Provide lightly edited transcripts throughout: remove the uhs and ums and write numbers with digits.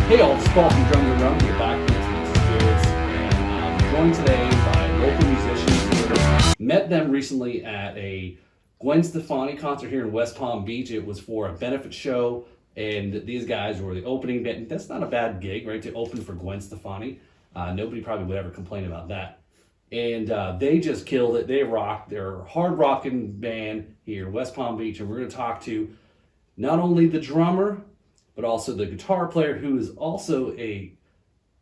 Hey all, it's Paul from Drums and Rum. We're back with Spirits, and I'm joined today by local musicians. Met them recently at a Gwen Stefani concert here in West Palm Beach. It was for a benefit show, and these guys were the opening band. That's not a bad gig, right, to open for Gwen Stefani. Nobody probably would ever complain about that. And they just killed it. They rocked. They're a hard rocking band here in West Palm Beach, and we're going to talk to not only the drummer, but also the guitar player, who is also a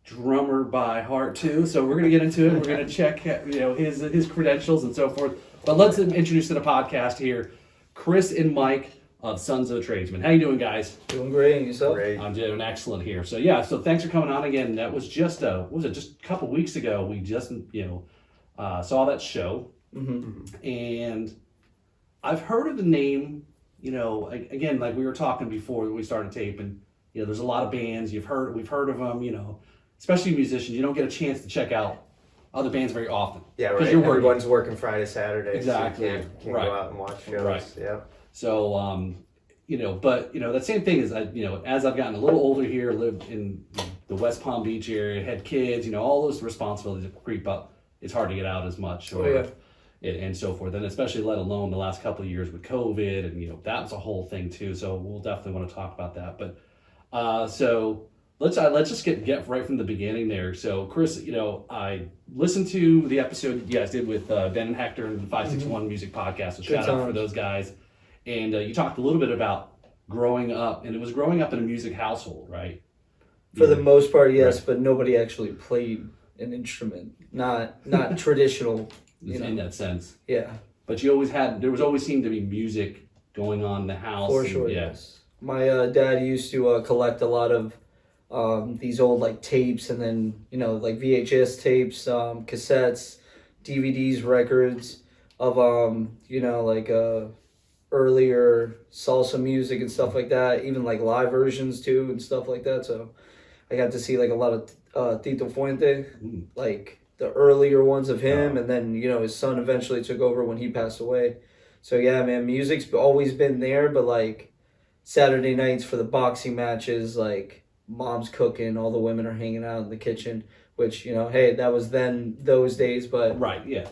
drummer by heart too. So we're going to get into it. We're going to check, his credentials and so forth. But let's introduce to the podcast here, Chris and Mike of Sons of Tradesman. How you doing, guys? Doing great. And yourself? Great. I'm doing excellent here. So thanks for coming on again. That was just just a couple weeks ago. We just saw that show, and I've heard of the name. Again, like we were talking before we started taping, there's a lot of bands we've heard of them, especially musicians. You don't get a chance to check out other bands very often. Yeah, right. Everyone's working Friday, Saturday. Exactly. So you can't go out and watch shows. Right. Yeah. So, that same thing is, as I've gotten a little older here, lived in the West Palm Beach area, had kids, all those responsibilities creep up. It's hard to get out as much. And so forth, and especially let alone the last couple of years with COVID, and that was a whole thing too. So we'll definitely want to talk about that. But so let's just get right from the beginning there. So Chris, I listened to the episode you guys did with Ben and Hector and the 561 Music Podcast. So shout out for those guys. And you talked a little bit about growing up, and it was growing up in a music household, right? For the most part, yes, right. But nobody actually played an instrument, not traditional. In that sense. Yeah. But there was always seemed to be music going on in the house. For sure, yes. My dad used to collect a lot of these old tapes, and then, VHS tapes, cassettes, DVDs, records of, earlier salsa music and stuff like that, even live versions too and stuff like that. So I got to see a lot of Tito Fuente, the earlier ones of him, and then, his son eventually took over when he passed away. So yeah, man, music's always been there, but Saturday nights for the boxing matches, mom's cooking, all the women are hanging out in the kitchen, which, hey, that was then those days, but right, yeah.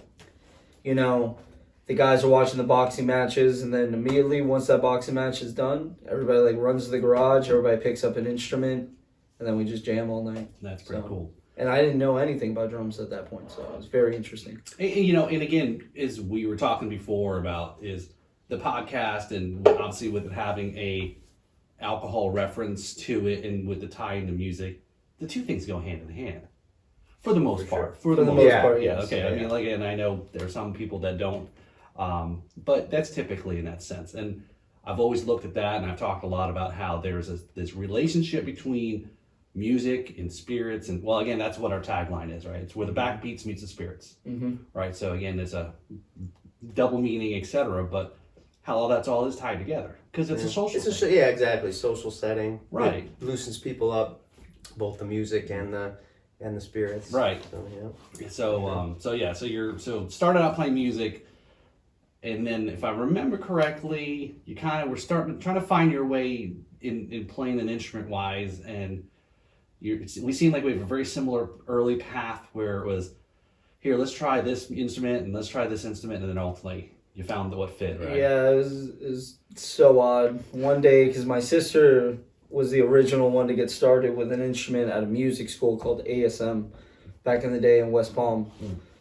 The guys are watching the boxing matches, and then immediately once that boxing match is done, everybody runs to the garage, everybody picks up an instrument, and then we just jam all night. That's pretty cool. And I didn't know anything about drums at that point, so it was very interesting. And again, as we were talking before about, is the podcast, and obviously with it having a alcohol reference to it, and with the tie into music, the two things go hand in hand, for the most part. For the most part, yeah. Yes. Okay, Yeah. And I know there are some people that don't, but that's typically in that sense. And I've always looked at that, and I've talked a lot about how there's this relationship between music and spirits, and again, that's what our tagline is, right? It's where the backbeats meets the spirits, right? So again, there's a double meaning, etc. But how all that's all is tied together, because it's a social. Yeah, exactly. Social setting, right? It loosens people up, both the music and the spirits, right? So yeah. So started out playing music, and then if I remember correctly, you kind of were trying to find your way in playing an instrument wise, and we seem like we have a very similar early path where it was, here, let's try this instrument and let's try this instrument, and then ultimately you found what fit, right? Yeah, it was so odd. One day, because my sister was the original one to get started with an instrument at a music school called ASM back in the day in West Palm.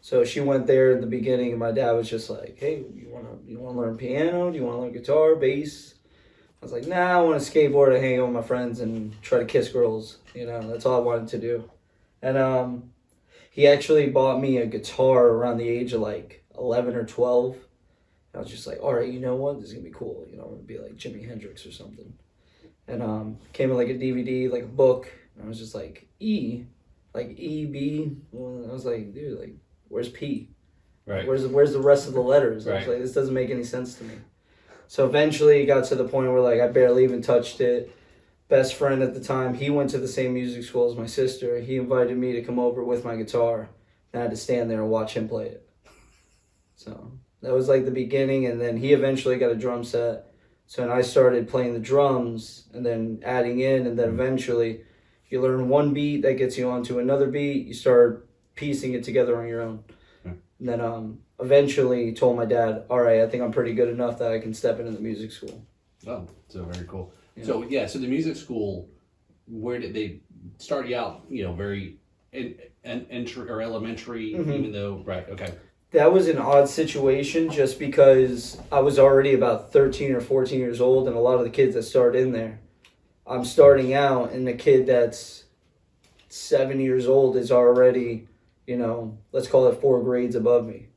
So she went there in the beginning, and my dad was just like, hey, you wanna learn piano? Do you want to learn guitar, bass? I was like, nah, I want to skateboard and hang out with my friends and try to kiss girls. That's all I wanted to do. And he actually bought me a guitar around the age of 11 or 12. And I was just like, all right, you know what? This is going to be cool. I'm going to be like Jimi Hendrix or something. And came in a DVD, a book. And I was just like, E, E, B. Well, I was like, dude, where's P? Right. Where's the rest of the letters? Right. I was like, this doesn't make any sense to me. So eventually it got to the point where I barely even touched it. Best friend at the time, he went to the same music school as my sister. He invited me to come over with my guitar, and I had to stand there and watch him play it. So that was the beginning, and then he eventually got a drum set. So then I started playing the drums and then adding in, and then eventually, You learn one beat that gets you onto another beat. You start piecing it together on your own. Okay. And then eventually told my dad, all right, I think I'm pretty good enough that I can step into the music school. Oh, so very cool. Yeah. So the music school, where did they start you out? Very entry or elementary, Mhm. even though okay. That was an odd situation just because I was already about 13 or 14 years old, and a lot of the kids that start in there, I'm starting out, and the kid that's 7 years old is already, let's call it 4 grades above me.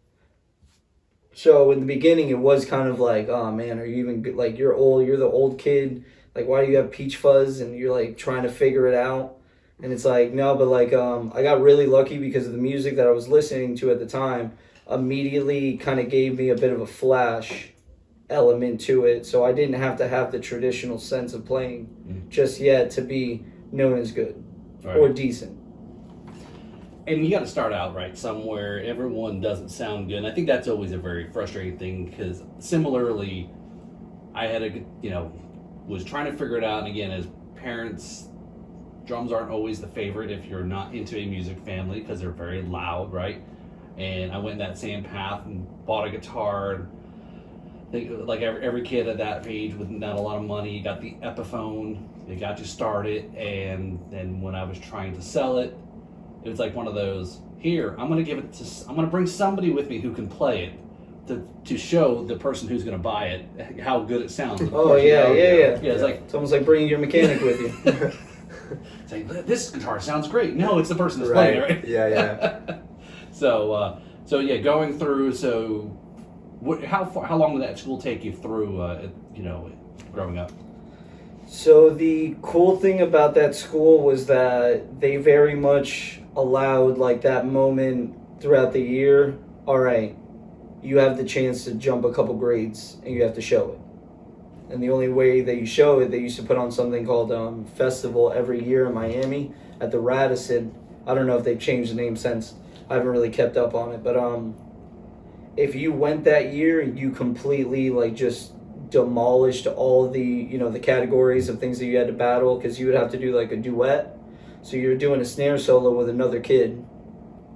So in the beginning, it was kind of like, oh man, are you even good? Like, you're old, you're the old kid. Like, why do you have peach fuzz? And you're like trying to figure it out. And it's like, no, but like, I got really lucky because of the music that I was listening to at the time immediately kind of gave me a bit of a flash element to it. So I didn't have to have the traditional sense of playing just yet to be known as good or decent. And you got to start out right somewhere. Everyone doesn't sound good. And I think that's always a very frustrating thing because similarly, I had was trying to figure it out. And again, as parents, drums aren't always the favorite if you're not into a music family because they're very loud, right? And I went that same path and bought a guitar. Like every kid at that age with not a lot of money, got the Epiphone. They got you started. And then when I was trying to sell it, it was like one of those, here, I'm going to bring somebody with me who can play it to show the person who's going to buy it how good it sounds. Oh, yeah. It's like, it's almost like bringing your mechanic with you. it's like, this guitar sounds great. No, it's the person that's playing it, right? Yeah. So going through, how long did that school take you through, growing up? So the cool thing about that school was that they very much allowed like that moment throughout the year. All right, you have the chance to jump a couple grades and you have to show it. And the only way that you show it, they used to put on something called festival every year in Miami at the Radisson. I don't know if they've changed the name since. I haven't really kept up on it, but if you went that year, you completely like just demolished all the the categories of things that you had to battle because you would have to do like a duet. So you're doing a snare solo with another kid,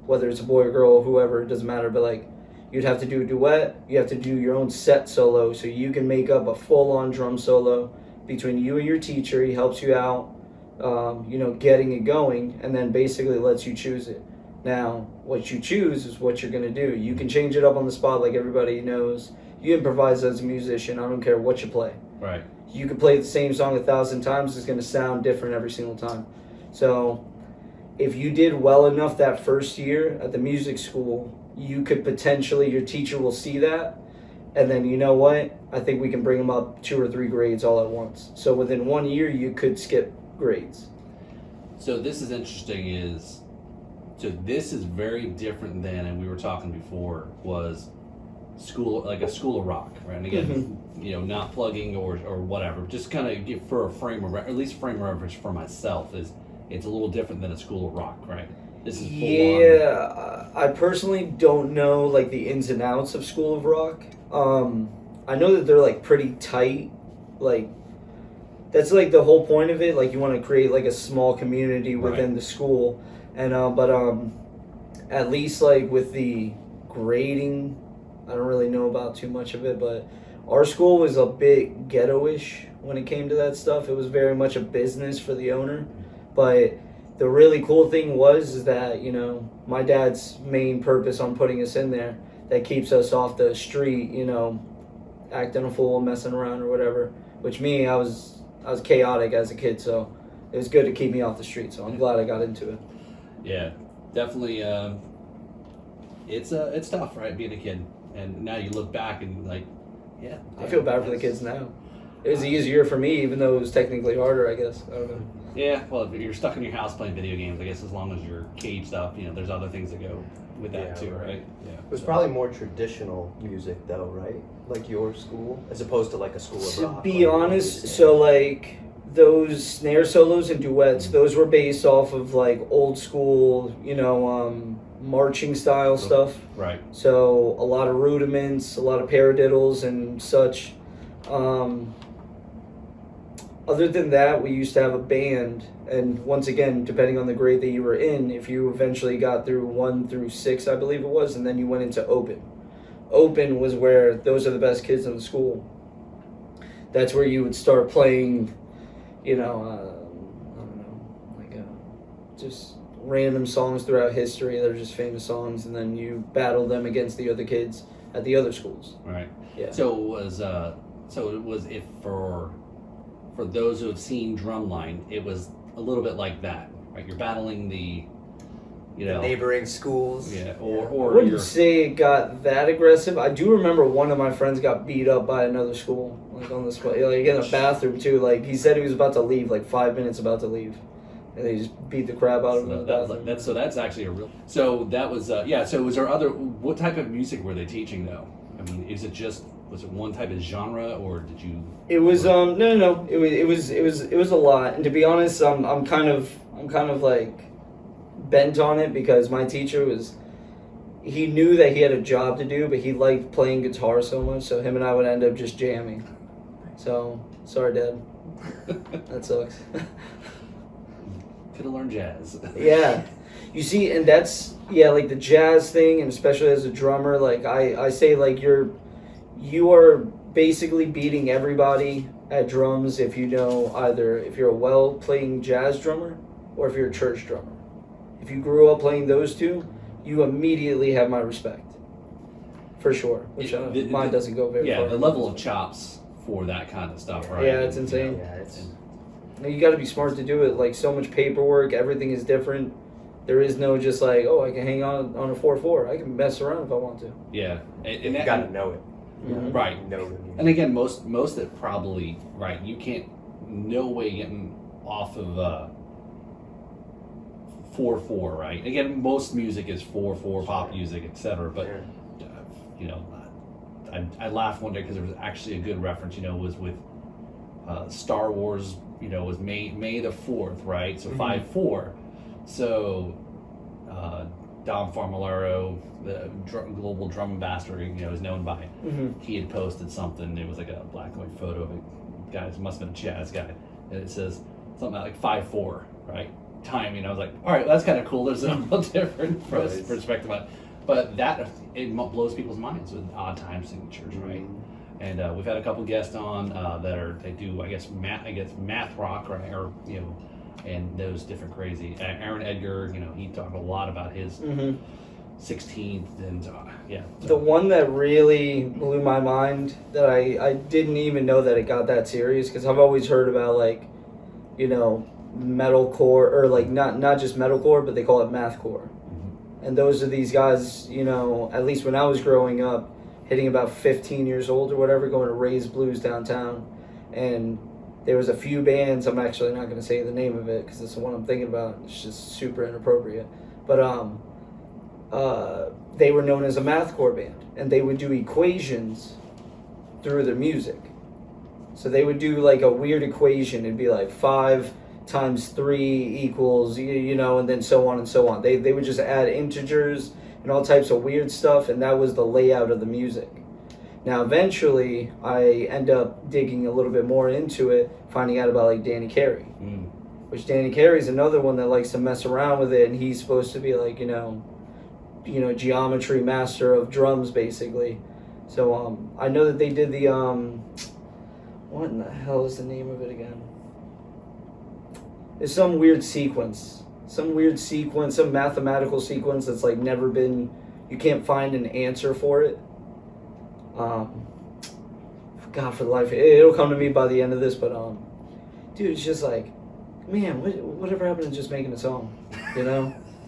whether it's a boy or girl or whoever, it doesn't matter, but like you'd have to do a duet, you have to do your own set solo so you can make up a full-on drum solo between you and your teacher. He helps you out getting it going and then basically lets you choose it. Now what you choose is what you're going to do. You can change it up on the spot like everybody knows. You improvise as a musician. I don't care what you play. Right. You could play the same song 1,000 times. It's going to sound different every single time. So if you did well enough that first year at the music school, you could potentially, your teacher will see that. And then you know what? I think we can bring them up 2 or 3 grades all at once. So within 1 year, you could skip grades. So this is interesting this is very different than, and we were talking before, was school, like a school of rock, right? And again, not plugging or whatever, just kind of give for a frame of, at least frame of reference for myself it's a little different than a school of rock, right? This is full on. I personally don't know like the ins and outs of School of Rock. I know that they're like pretty tight, like that's like the whole point of it. Like you want to create like a small community within the school, and but at least like with the grading, I don't really know about too much of it, but our school was a bit ghetto-ish when it came to that stuff. It was very much a business for the owner, but the really cool thing is that, my dad's main purpose on putting us in there that keeps us off the street, acting a fool, messing around or whatever, which I was chaotic as a kid, so it was good to keep me off the street, so I'm glad I got into it. Yeah, definitely. It's tough, right, being a kid. And now you look back and like, yeah. I feel bad for the kids now. It was easier for me, even though it was technically harder, I guess. I don't know. Yeah, well, if you're stuck in your house playing video games, I guess as long as you're caged up, there's other things that go with that too, right? Yeah. It was probably more traditional music though, right? Like your school, as opposed to like a school of rock. To be honest, so like those snare solos and duets, those were based off of like old school, marching style stuff. Right. So a lot of rudiments, a lot of paradiddles and such. Other than that, we used to have a band, and once again, depending on the grade that you were in, if you eventually got through 1 through 6, I believe it was, and then you went into open. Open was where those are the best kids in the school. That's where you would start playing, I don't know, like just random songs throughout history. They're just famous songs, and then you battle them against the other kids at the other schools. Right. Yeah. So it was if for those who have seen Drumline, it was a little bit like that, right? You're battling the neighboring schools. Yeah, I or wouldn't you're say it got that aggressive. I do remember one of my friends got beat up by another school, like on the spot, like in a bathroom too. Like he said he was about to leave, like 5 minutes about to leave, and they just beat the crap out of him in the bathroom. that's actually a real. So that was So was there other? What type of music were they teaching though? I mean, was it one type of genre, or did you? It was no. It was a lot, and to be honest, I'm kind of like bent on it because my teacher he knew that he had a job to do, but he liked playing guitar so much, so him and I would end up just jamming. So sorry, Dad. That sucks. Could have learned jazz. Yeah. You see, and that's like the jazz thing, and especially as a drummer, like I say, like you are basically beating everybody at drums if you know either if you're a well playing jazz drummer or if you're a church drummer. If you grew up playing those two, you immediately have my respect. For sure. Which mine doesn't go very far. Yeah, the level of chops for that kind of stuff, right? Yeah, it's insane. Yeah, You got to be smart to do it. Like so much paperwork, everything is different. There is no just like, oh, I can hang on a 4/4. I can mess around if I want to. Yeah, and you got to know it. Mhm. Right. Know the music. And again, most that probably right. You can't no way getting off of 4/4, right? Again, most music is 4/4, pop music, etc. But I laughed one day because there was actually a good reference. Was with Star Wars. Was May the 4th, right? So 5/4. So Dom Farmolaro, the global drum ambassador, is known by. He had posted something. It was like a black and white photo of a guy. It must have been a jazz guy, and it says something like 5/4, right? Timing. I was like, all right, that's kind of cool. There's a little different perspective on it, but it blows people's minds with odd time signatures, right? And we've had a couple guests on they do I guess math rock, right? Or and those different crazy. Aaron Edgar, he talked a lot about his 16th and The one that really blew my mind that I didn't even know that it got that serious because I've always heard about metalcore or like not just metalcore, but they call it mathcore. And those are these guys, at least when I was growing up, hitting about 15 years old or whatever, going to Ray's Blues downtown. And there was a few bands, I'm actually not going to say the name of it because it's the one I'm thinking about. It's just super inappropriate. But they were known as a mathcore band. And they would do equations through their music. So they would do like a weird equation. It'd be like 5 times 3 equals, and then so on and so on. They would just add integers and all types of weird stuff, and that was the layout of the music. Now, eventually, I end up digging a little bit more into it, finding out about like Danny Carey, which Danny Carey's another one that likes to mess around with it, and he's supposed to be like, geometry master of drums, basically. So I know that they did the what in the hell is the name of it again? It's some weird sequence, some mathematical sequence that's like never been, you can't find an answer for it. God, for the life, it'll come to me by the end of this, but dude, it's just like, man, whatever happened to just making a song,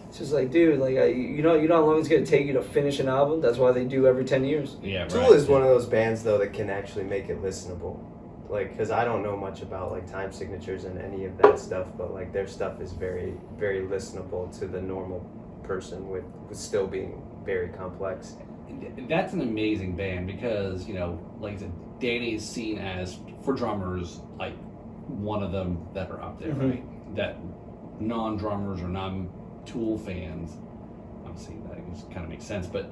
It's just like, dude, like, you know how long it's gonna take you to finish an album? That's why they do every 10 years. Yeah, Tool is one of those bands though that can actually make it listenable. Like, because I don't know much about like time signatures and any of that stuff, but like their stuff is very, very listenable to the normal person with still being very complex. That's an amazing band because like I said, Danny's seen as for drummers like one of them that are up there, right? That non-drummers or non-Tool fans, obviously that kind of makes sense, but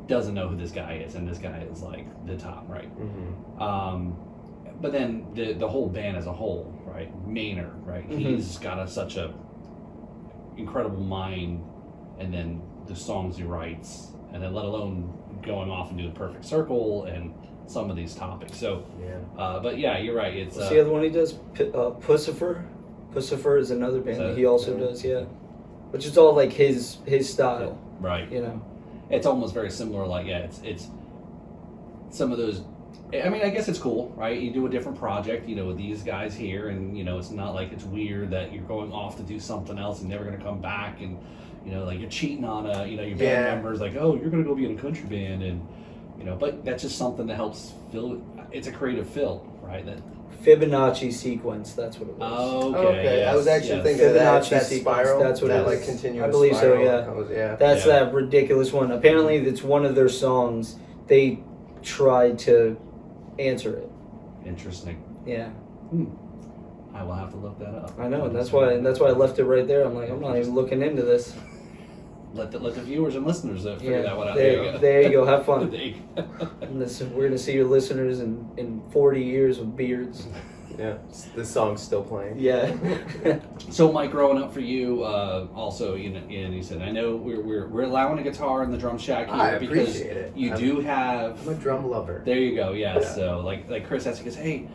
doesn't know who this guy is, and this guy is like the top, right? but then the whole band as a whole, right? Maynard, right? He's got such a incredible mind, and then the songs he writes, and then let alone going off and doing Perfect Circle and some of these topics. So, but yeah, you're right. It's What's the other one he does? Pussifer. Pussifer is another band that he also does. Yeah, which is all like his style. Right. You know, it's almost very similar. Like it's some of those. I mean, I guess it's cool, right? You do a different project, with these guys here, and it's not like it's weird that you're going off to do something else and never going to come back, and like you're cheating on your band members, like, oh, you're going to go be in a country band, and but that's just something that helps fill. It's a creative fill, right? That Fibonacci sequence. That's what it was. Okay. Yes, I was actually yes. thinking of that Sequence, spiral. that's what that it like is. continuous I believe spiral. so. Yeah. That's that ridiculous one. Apparently, it's one of their songs. They tried to answer it. Interesting. Yeah. I will have to look that up. I know, and that's why I left it right there. I'm like, I'm not even looking into this. Let the viewers and listeners figure that one out. There you go. Have fun. There you go. And we're gonna see your listeners in 40 years with beards. Yeah, this song's still playing. Yeah. So, Mike, growing up for you, also, and you said, I know we're allowing a guitar in the drum shack here I because appreciate it. you do have. I'm a drum lover. There you go. Yeah. Yeah. So, like Chris asked, he goes, "Hey,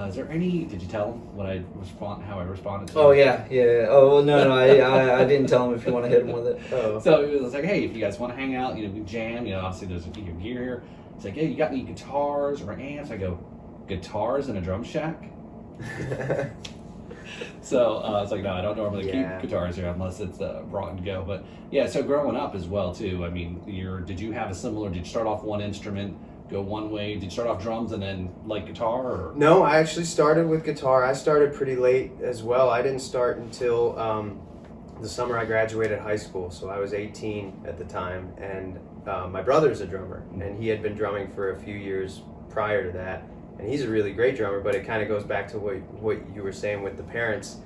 is there any?" Did you tell him how I responded to? Oh him? yeah. Oh well, no, I didn't tell him if you want to hit him with it. Oh. So it was like, hey, if you guys want to hang out, we jam. Obviously there's a gear here. It's like, hey, you got any guitars or amps? I go, guitars in a drum shack. So it's like, no, I don't normally keep guitars here unless it's brought and go. But yeah, so growing up as well too. I mean, did you have a similar? Did you start off one instrument, go one way? Did you start off drums and then like guitar? Or? No, I actually started with guitar. I started pretty late as well. I didn't start until the summer I graduated high school. So I was 18 at the time, and my brother's a drummer, and he had been drumming for a few years prior to that. And he's a really great drummer, but it kind of goes back to what you were saying with the parents.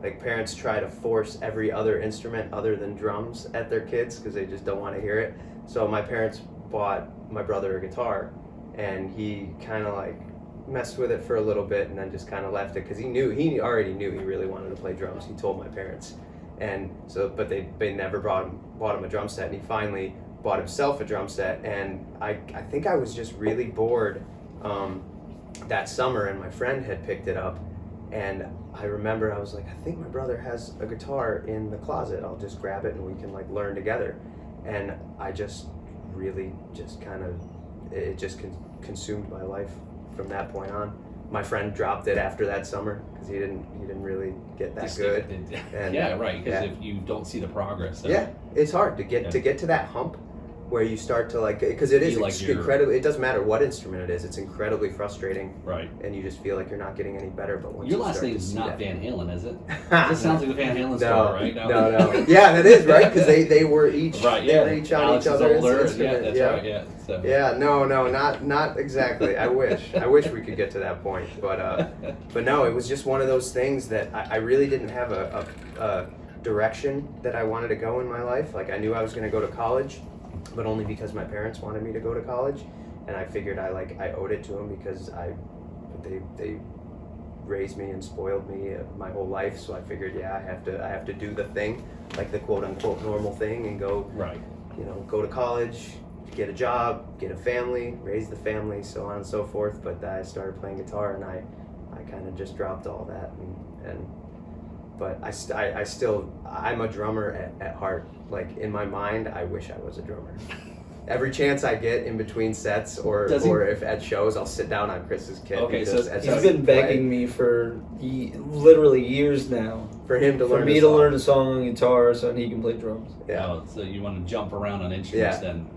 Like, parents try to force every other instrument other than drums at their kids because they just don't want to hear it. So my parents bought my brother a guitar, and he kind of like messed with it for a little bit and then just kind of left it because he already knew he really wanted to play drums. He told my parents. And so, but they never bought him a drum set, and he finally bought himself a drum set. And I think I was just really bored that summer, and my friend had picked it up, and I remember I was like, I think my brother has a guitar in the closet. I'll just grab it and we can like learn together. And I just really just kind of, it just consumed my life from that point on. My friend dropped it after that summer because he didn't really get that good. And, yeah, right. Because if you don't see the progress, it's hard to get to that hump where you start to like, because it is like incredibly. It doesn't matter what instrument it is. It's incredibly frustrating, right? And you just feel like you're not getting any better. But once your last name is not Van Halen, is it? This sounds like the Van Halen no, story, right? No. Yeah, that is right because they were each right. They were each on Alex each other's instrument. instrument. Yeah, that's right. Yeah. So. Yeah, no, not exactly. I wish we could get to that point, but no, it was just one of those things that I really didn't have a direction that I wanted to go in my life. Like, I knew I was going to go to college, but only because my parents wanted me to go to college, and I figured I owed it to them because they raised me and spoiled me my whole life. So I figured, I have to do the thing, like the quote unquote normal thing, and go go to college, get a job, get a family, raise the family, so on and so forth. But I started playing guitar, and I kind of just dropped all that, but I'm a drummer at heart. Like, in my mind, I wish I was a drummer. Every chance I get in between sets or if at shows, I'll sit down on Chris's kit. Okay, so he's been begging me for literally years now for him to learn to learn a song on guitar so he can play drums. Yeah. Oh, so you want to jump around on instruments then?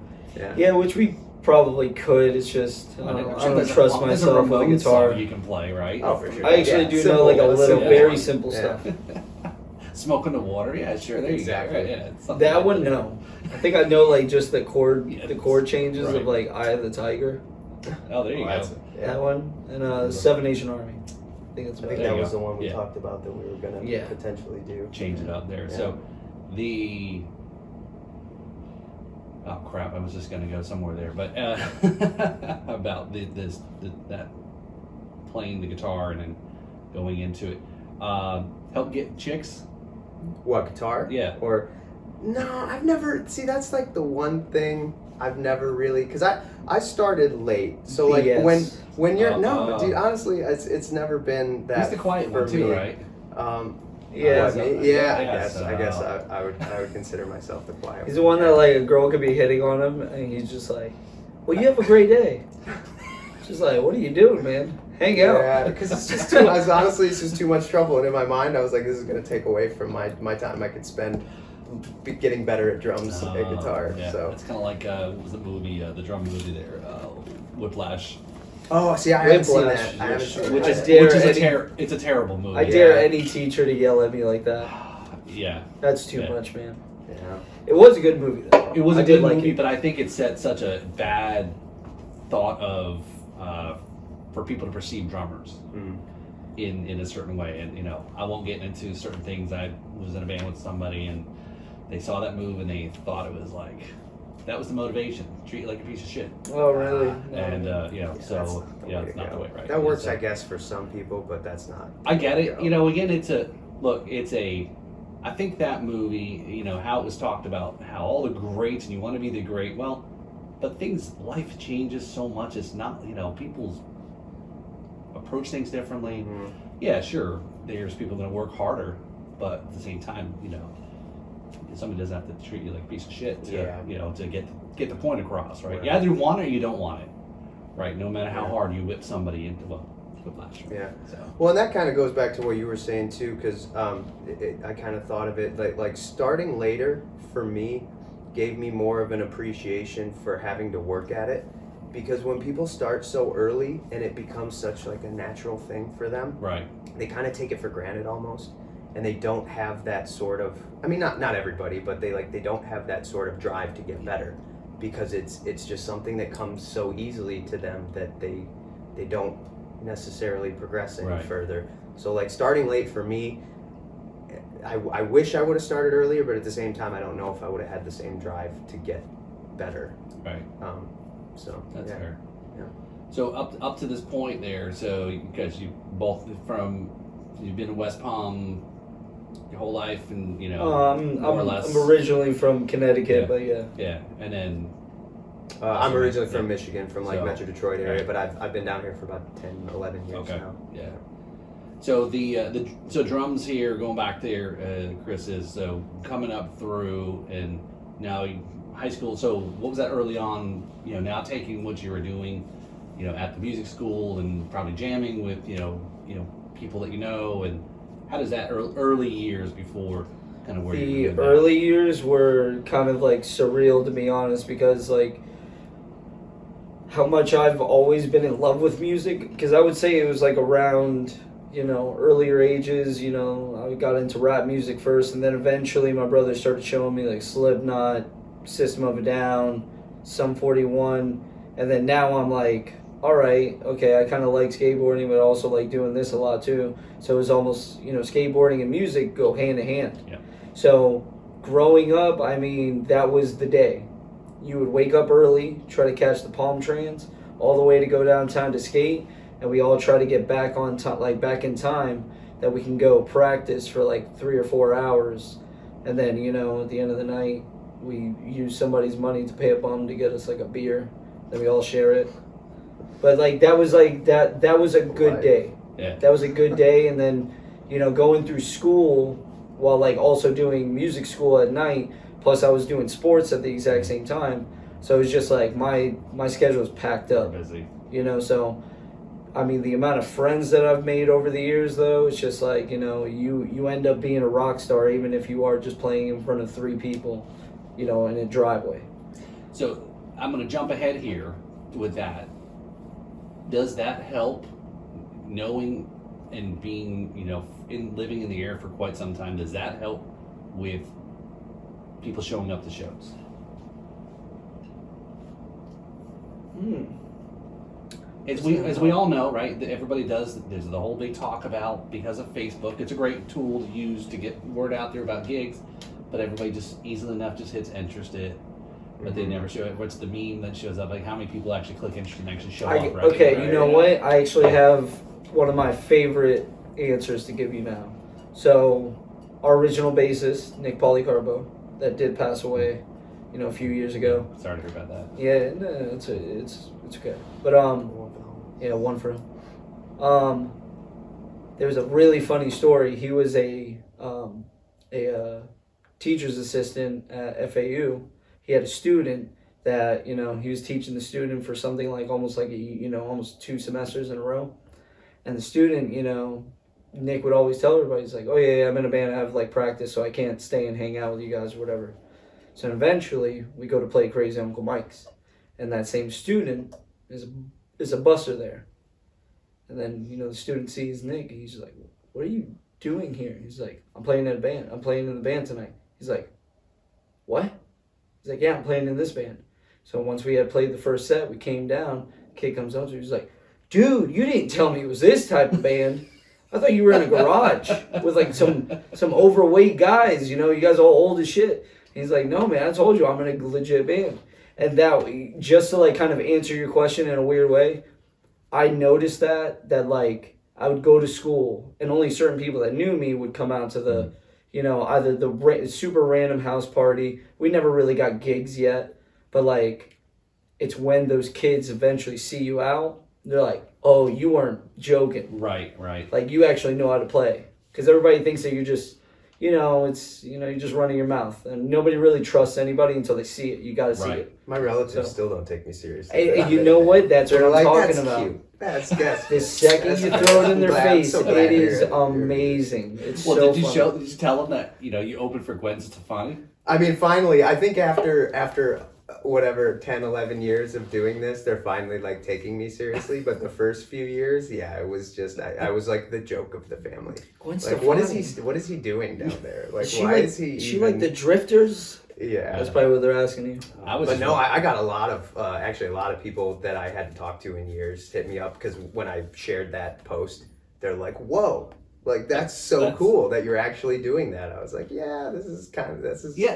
Yeah, which we probably could. It's just I don't trust myself with a guitar. You can play, right? Oh, for sure. I actually do know like a little very simple stuff. Smoke in the water, yeah, sure. There you go. Right, yeah, that one, no. I think I know like just the chord changes of like Eye of the Tiger. Oh, there you go. That one and Seven Nation Army. I think that's. I think that was the one we talked about that we were gonna potentially do. Change it up there. Yeah. So the. Oh crap! I was just gonna go somewhere there, but about that playing the guitar and then going into it. Help get chicks? What, guitar? Yeah. Or no, I've never. See, that's like the one thing I've never really, because I started late. So like Yes. when you're no, dude. Honestly, it's never been that. He's the quiet for one too, me. right? Yeah. What, me? Yeah, I guess I would consider myself the quiet. He's the one that like a girl could be hitting on him, and he's just like, "Well, you have a great day." She's like, "What are you doing, man? Hang out." Yeah, because it's just too. Honestly, it's just too much trouble. And in my mind, I was like, this is gonna take away from my time I could spend getting better at drums and guitar. Yeah. So It's kind of like what was the movie, the drum movie there, Whiplash, oh, see, I haven't seen Whiplash, that. I haven't seen which that. is dare it's a terrible movie. I dare any teacher to yell at me like that. Yeah, That's too Yeah. much, man. Yeah. It was a good movie though. it was I a did good like movie, it. but I think it set such a bad thought of for people to perceive drummers Mm. in a certain way. And I won't get into certain things. I was in a band with somebody, and they saw that move, and they thought it was like that was the motivation. Treat it like a piece of shit. Oh, really? And That's it's not the way, right? That works, So- I guess, for some people, but that's not. I get it. Again, I think that movie, how it was talked about, how all the greats, and you want to be the great. Well, but life changes so much. It's not, people's approach things differently. Mhm. Yeah, sure, there's people that work harder, but at the same time, somebody doesn't have to treat you like a piece of shit to, Yeah. to get the point across, right? Right. You either want it or you don't want it, right? No matter how Yeah. hard you whip somebody into, whiplash. Right? Yeah. So. Well, and that kind of goes back to what you were saying too, because I kind of thought of it like starting later for me gave me more of an appreciation for having to work at it, because when people start so early and it becomes such like a natural thing for them, Right. they kind of take it for granted almost, and they don't have that sort of. I mean, not everybody, but they don't have that sort of drive to get better, because it's just something that comes so easily to them that they don't necessarily progress any Right. further. So like starting late for me, I wish I would have started earlier, but at the same time I don't know if I would have had the same drive to get better. Right. So That's yeah. fair. Yeah. So up to this point there, so because you've been in West Palm your whole life, and more or less. I'm originally from Connecticut, Yeah. but yeah. Yeah, and then I'm So, originally yeah. from Michigan, from like So, Metro Detroit area, right. but I've been down here for about 10, 11 years okay, now. yeah. So so drums here, going back there, Chris, is so coming up through, and now high school. So what was that early on? Now taking what you were doing, at the music school, and probably jamming with people that and how does that early years before kind of where The you're moving early years were kind of like surreal, to be honest, because like how much I've always been in love with music, because I would say it was like around earlier ages. I got into rap music first, and then eventually my brother started showing me like Slipknot, System of a Down, Sum 41, and then now I'm like, all right, okay, I kind of like skateboarding, but also like doing this a lot too. So it was almost, skateboarding and music go hand in hand. Yeah. So growing up, I mean, that was the day. You would wake up early, try to catch the Palm trains, all the way to go downtown to skate, and we all try to get back on back in time, that we can go practice for like 3 or 4 hours, and then at the end of the night, we use somebody's money to pay a bum to get us like a beer, then we all share it. But like that was a good Right. day. Yeah. That was a good day. And then going through school while like also doing music school at night, plus I was doing sports at the exact same time, so it was just like my schedule was packed up, busy. so I mean, the amount of friends that I've made over the years, though, it's just like you end up being a rock star even if you are just playing in front of 3 people in a driveway. So I'm going to jump ahead here with that. Does that help, knowing and being, living in the air for quite some time? Does that help with people showing up to shows? As we all know, right? That everybody does. There's the whole big talk about, because of Facebook. It's a great tool to use to get word out there about gigs, but everybody just easily enough just hits interested. But they never show it. What's the meme that shows up? Like, how many people actually click interested and actually show up? Right? Okay, Right? you know what? I actually have one of my favorite answers to give you now. So, our original bassist, Nick Polycarpo, that did pass away, a few years ago. Sorry to hear about that. Yeah, no, it's okay. But yeah, one for him. There was a really funny story. He was a teacher's assistant at FAU. He had a student that he was teaching the student for something like almost 2 semesters in a row, and the student, Nick would always tell everybody, he's like, oh yeah, I'm in a band, I have like practice, so I can't stay and hang out with you guys or whatever. So eventually we go to play Crazy Uncle Mike's, and that same student is a busser there. And then, the student sees Nick, and he's like, what are you doing here? He's like, I'm playing in a band. I'm playing in the band tonight. He's like, what? He's like, yeah, I'm playing in this band. So once we had played the first set, we came down. Kid comes up to me, he's like, dude, you didn't tell me it was this type of band. I thought you were in a garage with like some overweight guys, you guys all old as shit. And he's like, no, man, I told you I'm in a legit band. And that, just to like kind of answer your question in a weird way, I noticed that like I would go to school and only certain people that knew me would come out to the, either the super random house party. We never really got gigs yet, but like it's when those kids eventually see you out, they're like, oh, you weren't joking. Right. Like you actually know how to play. Because everybody thinks that you're just, you're just running your mouth. And nobody really trusts anybody until they see it. You got to see it. My relatives still don't take me seriously. And you know what? That's what I'm talking about. Cute. That's the second you throw it in their face, so it is amazing. It's well, so did you fun. did you tell them that you opened for Gwen Stefani? I mean, finally, I think after whatever 10, 11 years of doing this, they're finally like taking me seriously. But the first few years, yeah, it was just I was like the joke of the family. Gwen Like, what is he doing down there? Like, why is he? She even... like the Drifters. Yeah, That's probably what they're asking you. I got a lot of people that I hadn't talked to in years hit me up because when I shared that post, they're like, "Whoa, like that's cool that you're actually doing that." I was like, "Yeah, this is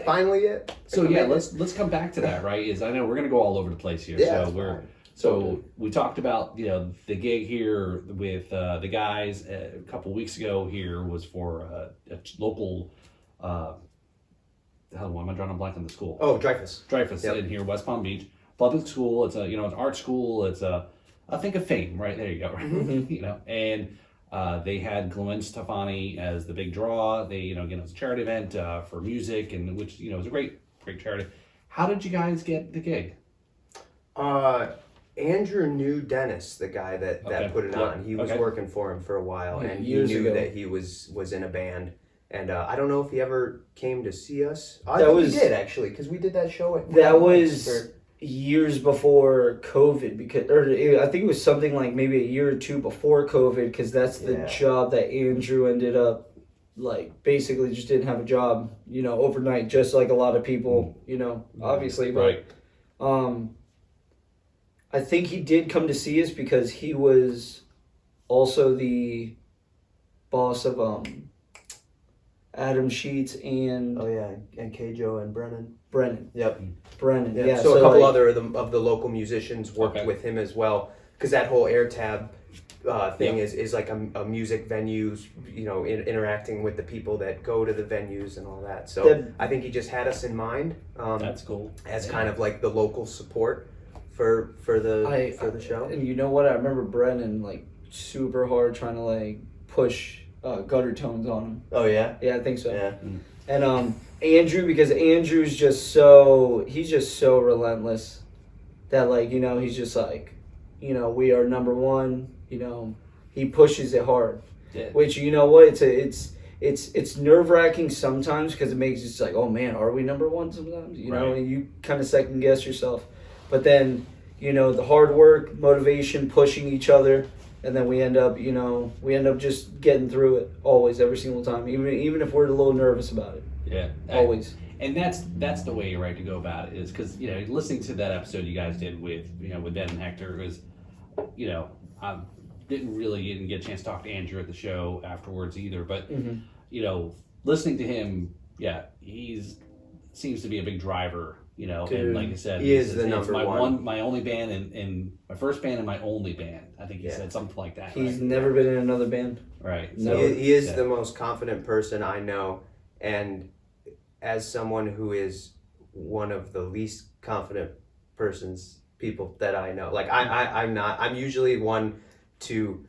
finally it." So yeah, let's come back to that. Right? I know we're gonna go all over the place here. Yeah, so we talked about the gig here with the guys a couple weeks ago. Here was for a local. Hell, why am I drawing a blank on the school? Oh, Dreyfus Yep. In here, West Palm Beach. Public school. It's an art school. It's I think of fame, right? There you go. Right? Mm-hmm. And they had Gwen Stefani as the big draw. They, again, it was a charity event for music, and which it was a great charity. How did you guys get the gig? Andrew knew Dennis, the guy that put it on. He was working for him for a while, and he knew that he was in a band. And I don't know if he ever came to see us. He did, actually, because we did that show at... That was years before COVID, I think it was something like maybe a year or two before COVID, because that's the job that Andrew ended up, like, basically just didn't have a job, overnight, just like a lot of people, obviously. But I think he did come to see us because he was also the boss of... Adam Sheets and and Kjo and Brennan. Yep, Brennan. Yeah. So a couple other of the local musicians worked with him as well, because that whole AirTab thing is like a music venue, interacting with the people that go to the venues and all that. So I think he just had us in mind. That's cool. As kind of like the local support for the show. And you know what? I remember Brennan like super hard trying to like push. Gutter tones on him. Oh yeah? Yeah, I think so. Yeah. And Andrew, because Andrew's just so relentless that like, he's just like, we are number one, he pushes it hard. Yeah. Which, you know what, it's nerve-wracking sometimes because it makes it like, oh man, are we number one sometimes? And you kind of second guess yourself. But then, the hard work, motivation, pushing each other, and then we end up just getting through it always, every single time, even if we're a little nervous about it. Yeah, always. And that's the way you're right to go about it, is because listening to that episode you guys did with with Ben and Hector was, I didn't get a chance to talk to Andrew at the show afterwards either, but listening to him, he seems to be a big driver You know, Dude, and like I said, he is says, the "Hey, it's number my one." my only band, and my first band and my only band. I think he Yeah. said something like that. He's right? never been in another band. Right. No. He is yeah. the most confident person I know, and as someone who is one of the least confident people that I know, like I'm not. I'm usually one to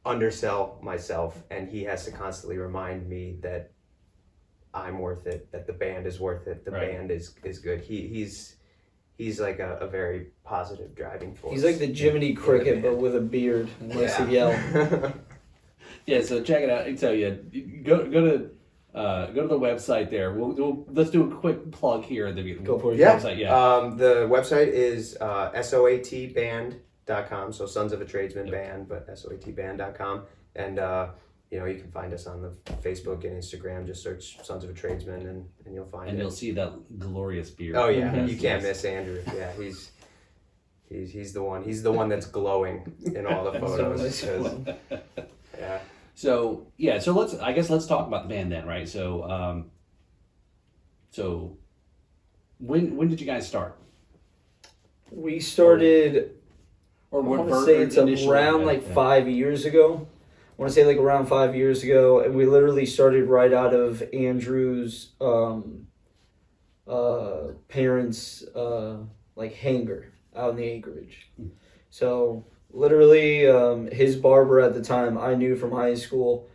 undersell myself, and he has to constantly remind me that I'm worth it, that the band is worth it, the Right. band is good. He's like a very positive driving force. He's like the Jiminy Cricket, but with a beard and likes to yell. Yeah, so check it out. I tell you, go to the website there. Let's do a quick plug here. Go for it. Yeah. Website, yeah. The website is soatband.com, so Sons of a Tradesman band, but soatband.com. And you know, you can find us on the Facebook and Instagram. Just search Sons of a Tradesman and you'll find And it. you'll see that glorious beard. Oh yeah, Mhm. you can't miss Andrew. Yeah, he's the one. He's the one that's glowing in all the photos. because- yeah. So let's talk about the band then, right? So so when did you guys start? We started, Or I what want to say it's initially? around Yeah, like yeah. 5 years ago. I want to say like around 5 years ago, and we literally started right out of Andrew's parents' like hangar out in the acreage. So literally, his barber at the time I knew from high school.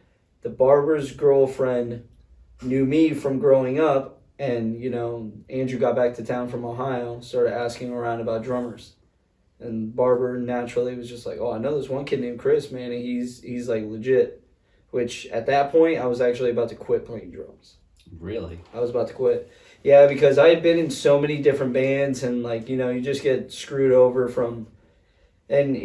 The barber's girlfriend knew me from growing up, and you know, Andrew got back to town from Ohio, started asking around about drummers. And Barber naturally was just like, oh, I know this one kid named Chris, man, and he's like legit. Which at that point I was actually about to quit playing drums. Really? I was about to quit. Yeah, because I had been in so many different bands, and like, you know, you just get screwed over from, and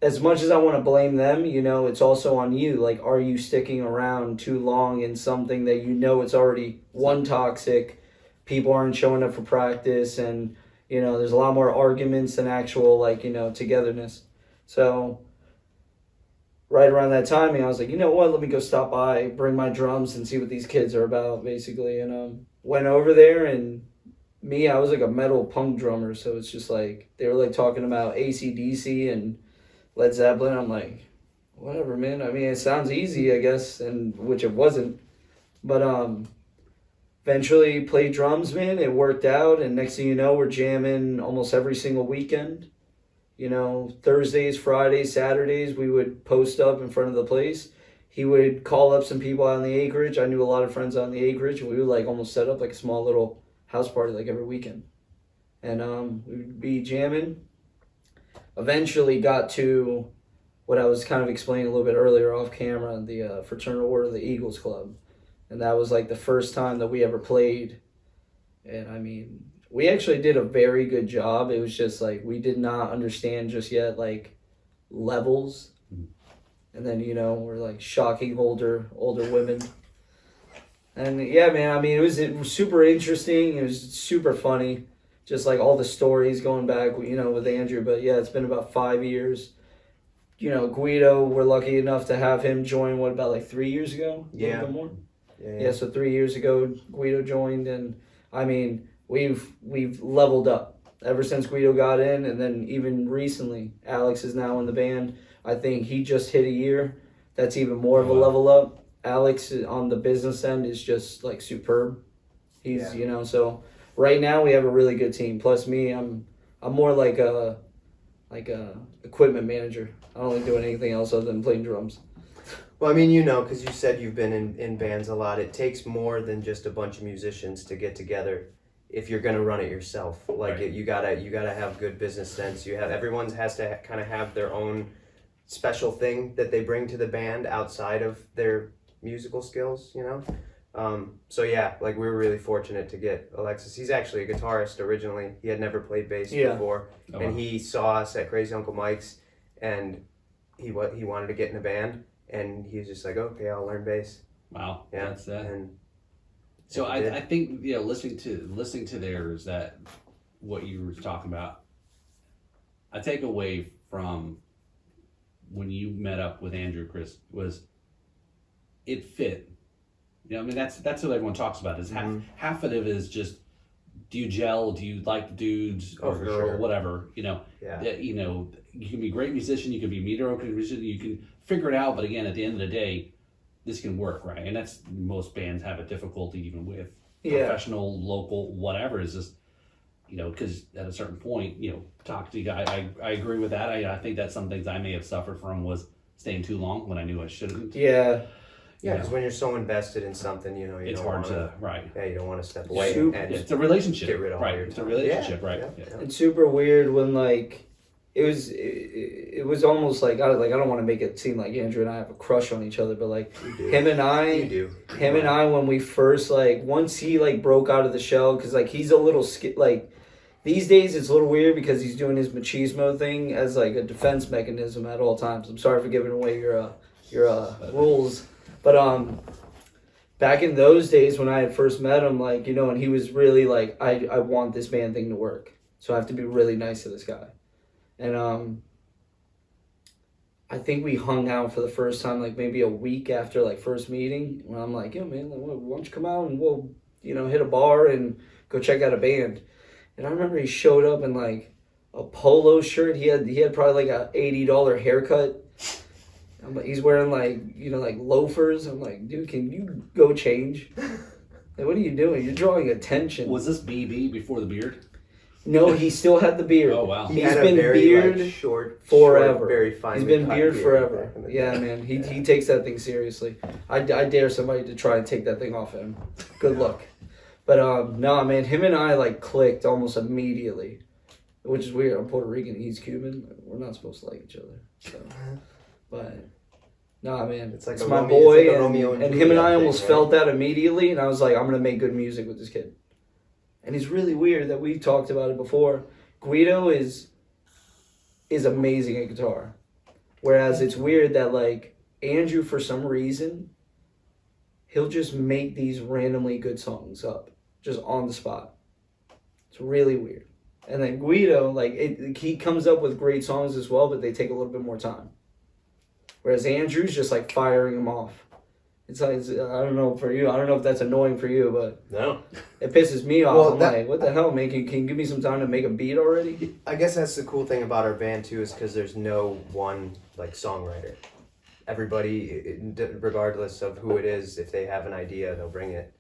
as much as I want to blame them, you know, it's also on you. Like, are you sticking around too long in something that you know it's already one toxic, people aren't showing up for practice, and you know, there's a lot more arguments than actual, like, you know, togetherness. So right around that timing, I was like, you know what, let me go stop by, bring my drums and see what these kids are about, basically. And went over there, and I was like a metal punk drummer. So it's just like, they were like talking about AC/DC and Led Zeppelin. I'm like, whatever, man. I mean, it sounds easy, I guess, and which it wasn't. But eventually played drums, man. It worked out, and next thing you know, we're jamming almost every single weekend. You know, Thursdays, Fridays, Saturdays, we would post up in front of the place. He would call up some people out in the acreage. I knew a lot of friends out in the acreage, and we would like almost set up like a small little house party like every weekend. And we would be jamming. Eventually got to what I was kind of explaining a little bit earlier off camera, the Fraternal Order of the Eagles Club. And that was like the first time that we ever played. And I mean, we actually did a very good job. It was just like, we did not understand just yet, like, levels. And then, you know, we're like shocking older women. And yeah, man, I mean, it was super interesting. It was super funny. Just like all the stories going back, you know, with Andrew. But yeah, it's been about 5 years. You know, Guido, we're lucky enough to have him join, what, about like 3 years ago? A little bit more? Yeah, so 3 years ago, Guido joined, and I mean, we've leveled up ever since Guido got in, and then even recently, Alex is now in the band. I think he just hit a year. That's even more of a level up. Alex on the business end is just like superb. He's you know, so right now we have a really good team. Plus me, I'm more like a equipment manager. I don't like doing anything else other than playing drums. Well, I mean, you know, because you said you've been in bands a lot. It takes more than just a bunch of musicians to get together if you're gonna run it yourself. Like, Right. you gotta have good business sense. Everyone has to kind of have their own special thing that they bring to the band outside of their musical skills. You know. So yeah, like, we were really fortunate to get Alexis. He's actually a guitarist originally. He had never played bass before, and he saw us at Crazy Uncle Mike's, and he wanted to get in a band. And he was just like, okay, I'll learn bass. Wow. Yeah. That's that. And So I think, you know, listening to theirs, that what you were talking about, I take away from when you met up with Andrew, Chris, was it fit. You know, I mean, that's what everyone talks about, is half of it is just do you gel? Do you like the dudes or for girl, sure. whatever? Yeah. You know, you can be a great musician, you can be mediocre musician, you can figure it out. But again, at the end of the day, this can work, right? And that's most bands have a difficulty even with professional, local, whatever. Is just because at a certain point, talk to you guys. I agree with that. I think that's some things I may have suffered from was staying too long when I knew I shouldn't. Yeah. Yeah, because when you're so invested in something, you It's don't hard wanna, right. Yeah, you don't want to step away. It's a relationship, get rid of all right? your It's a time. relationship, right? Yeah. It's super weird when like it was almost like I don't want to make it seem like Andrew and I have a crush on each other, but like him and I when we first once he broke out of the shell, because he's a little these days it's a little weird because he's doing his machismo thing as a defense mechanism at all times. I'm sorry for giving away your rules, but back in those days when I had first met him, and he was really I want this band thing to work, so I have to be really nice to this guy. And I think we hung out for the first time maybe a week after first meeting, when I'm like, yo man, why don't you come out and we'll hit a bar and go check out a band. And I remember he showed up in a polo shirt. He had probably a $80 haircut. He's wearing loafers. I'm like, dude, can you go change? What are you doing? You're drawing attention. Was this BB before the beard? No, he still had the beard. Oh wow. He's been beard short, forever. Very fine. He's been beard forever. Yeah, man. He takes that thing seriously. I dare somebody to try and take that thing off him. Good luck. But no, man. Him and I clicked almost immediately, which is weird. I'm Puerto Rican. He's Cuban. We're not supposed to like each other. So, but. Nah, man, it's my boy, and him and I almost felt that immediately, and I was like, I'm gonna make good music with this kid. And it's really weird that we talked about it before. Guido is amazing at guitar, whereas it's weird that Andrew, for some reason, he'll just make these randomly good songs up, just on the spot. It's really weird. And then Guido, he comes up with great songs as well, but they take a little bit more time. Whereas Andrew's just firing them off. It's I don't know for you. I don't know if that's annoying for you, but no, it pisses me off. Well, I'm what the hell, man? Can you give me some time to make a beat already? I guess that's the cool thing about our band too, is because there's no one songwriter. Everybody, regardless of who it is, if they have an idea, they'll bring it,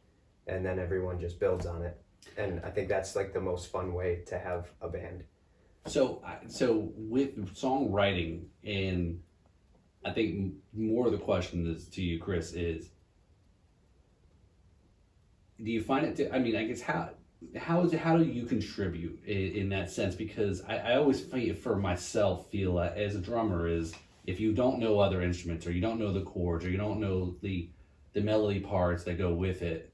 and then everyone just builds on it. And I think that's the most fun way to have a band. So with songwriting, and I think more of the question is to you, Chris, is do you find it I guess how do you contribute in that sense? Because I always for myself feel as a drummer is, if you don't know other instruments, or you don't know the chords, or you don't know the melody parts that go with it,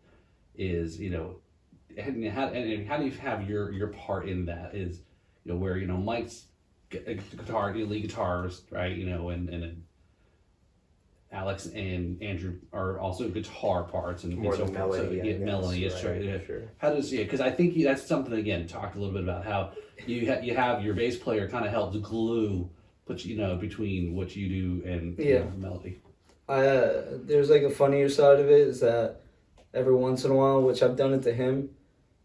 is and how do you have your part in that, is where Mike's a guitar, lead guitarist, right, and Alex and Andrew are also guitar parts and more so than melody. So you get melody, right, right? Yeah. Sure. How does because I think that's something, again, talked a little bit about how you have your bass player kind of helps glue, put between what you do and melody. There's a funnier side of it, is that every once in a while, which I've done it to him,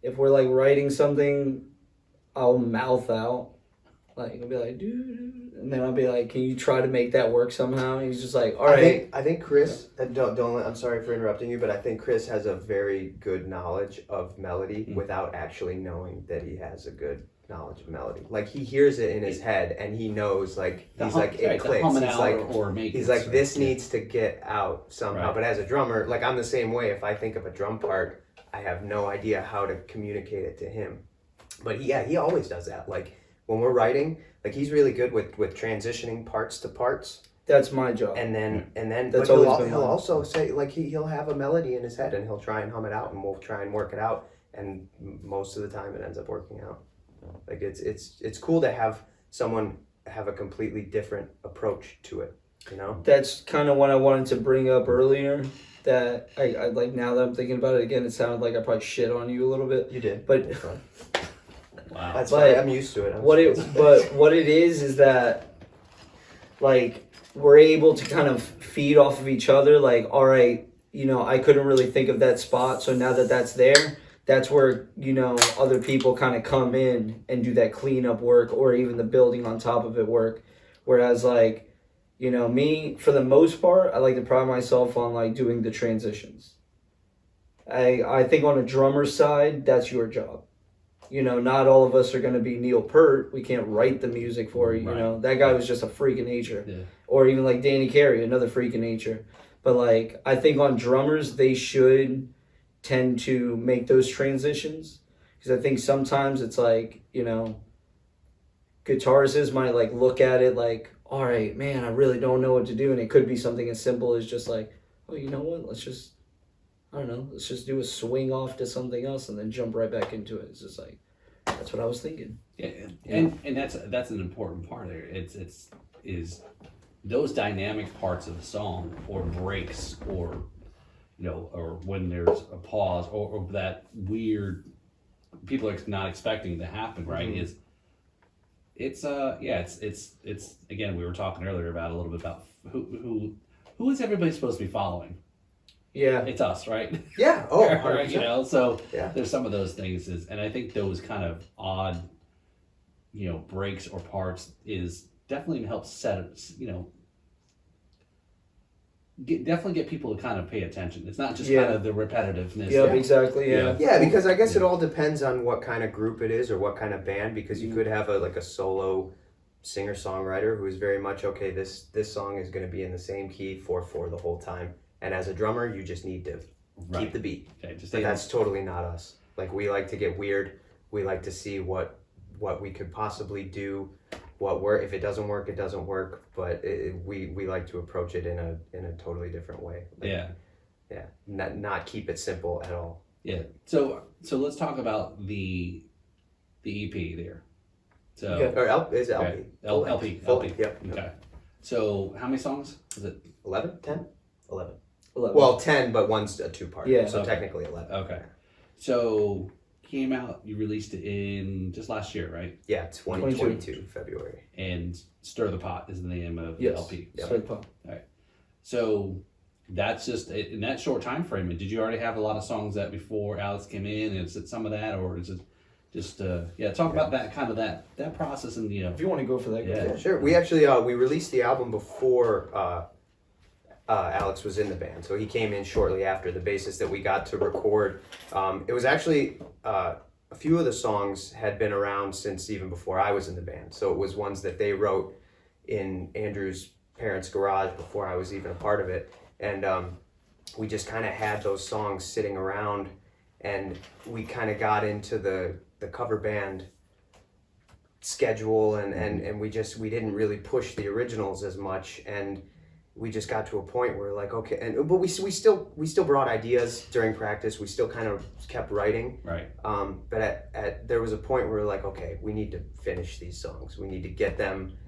if we're writing something, I'll mouth out. I'll be like, dude, and then I'll be like, can you try to make that work somehow? And he's just like, all right. I think Chris, don't I'm sorry for interrupting you, but I think Chris has a very good knowledge of melody without actually knowing that he has a good knowledge of melody. He hears it in his head, and he knows, it clicks. He's like, this needs to get out somehow. Right. But as a drummer, I'm the same way. If I think of a drum part, I have no idea how to communicate it to him. But he always does that. When we're writing, he's really good with transitioning parts to parts. That's my job. And then that's but he'll also say he'll have a melody in his head, and he'll try and hum it out, and we'll try and work it out, and most of the time it ends up working out. It's cool to have someone have a completely different approach to it, That's kind of what I wanted to bring up earlier, that I now that I'm thinking about it again, it sounded like I probably shit on you a little bit. You did. But wow. That's fine. I'm used to it. What it is that we're able to kind of feed off of each other. All right, I couldn't really think of that spot, so now that that's there, that's where, other people kind of come in and do that cleanup work or even the building on top of it work. Whereas, like, me, for the most part, I like to pride myself on, like, doing the transitions. I think on a drummer's side, that's your job. Not all of us are going to be Neil Peart. We can't write the music for you. Right. That guy was just a freak of nature. Yeah. Or even like Danny Carey, another freak of nature. But like, I think on drummers, they should tend to make those transitions. Because I think sometimes it's like, guitarists might like look at it like, all right, man, I really don't know what to do. And it could be something as simple as just like, oh, you know what? Let's just do a swing off to something else and then jump right back into it. It's just like, that's what I was thinking. Yeah, and that's an important part there. It's those dynamic parts of the song or breaks or or when there's a pause or that weird people are not expecting to happen, right? Mm-hmm. It's again, we were talking earlier about a little bit about who is everybody supposed to be following? Yeah. It's us, right? Yeah. Oh, right. So yeah. There's some of those things and I think those kind of odd, breaks or parts is definitely to help set it, definitely get people to kind of pay attention. It's not just kind of the repetitiveness. Yeah, exactly. Yeah. Yeah, because I guess it all depends on what kind of group it is or what kind of band. Because you could have a solo singer songwriter who is very much okay. This song is going to be in the same key 4/4 the whole time. And as a drummer, you just need to keep the beat. Okay, but that's totally not us. Like, we like to get weird. We like to see what we could possibly do. If it doesn't work, it doesn't work. But we like to approach it in a totally different way. Like, yeah. Not keep it simple at all. Yeah. So let's talk about the EP there. So okay. Or is it LP? Okay. LP. Yep. Okay. So how many songs is it? 11? 10? 11. 11. Well, 10, but one's a two-part. Yeah. So technically 11. Okay. So came out, you released it in just last year, right? Yeah, 2022, February. And Stir the Pot is the name of the LP. Yep. Stir the Pot. All right. So that's just in that short time frame. Did you already have a lot of songs that before Alex came in? Is it some of that, or is it just talk about that kind of that process and If you want to go for that, yeah, sure. We actually we released the album before Alex was in the band, so he came in shortly after. The bassist that we got to record, it was actually a few of the songs had been around since even before I was in the band. So it was ones that they wrote in Andrew's parents' garage before I was even a part of it, and we just kind of had those songs sitting around, and we kind of got into the cover band schedule, and we didn't really push the originals as much, and we just got to a point where like, okay, but we still brought ideas during practice. We still kind of kept writing. Right. But there was a point where we're like, okay, we need to finish these songs. We need to get them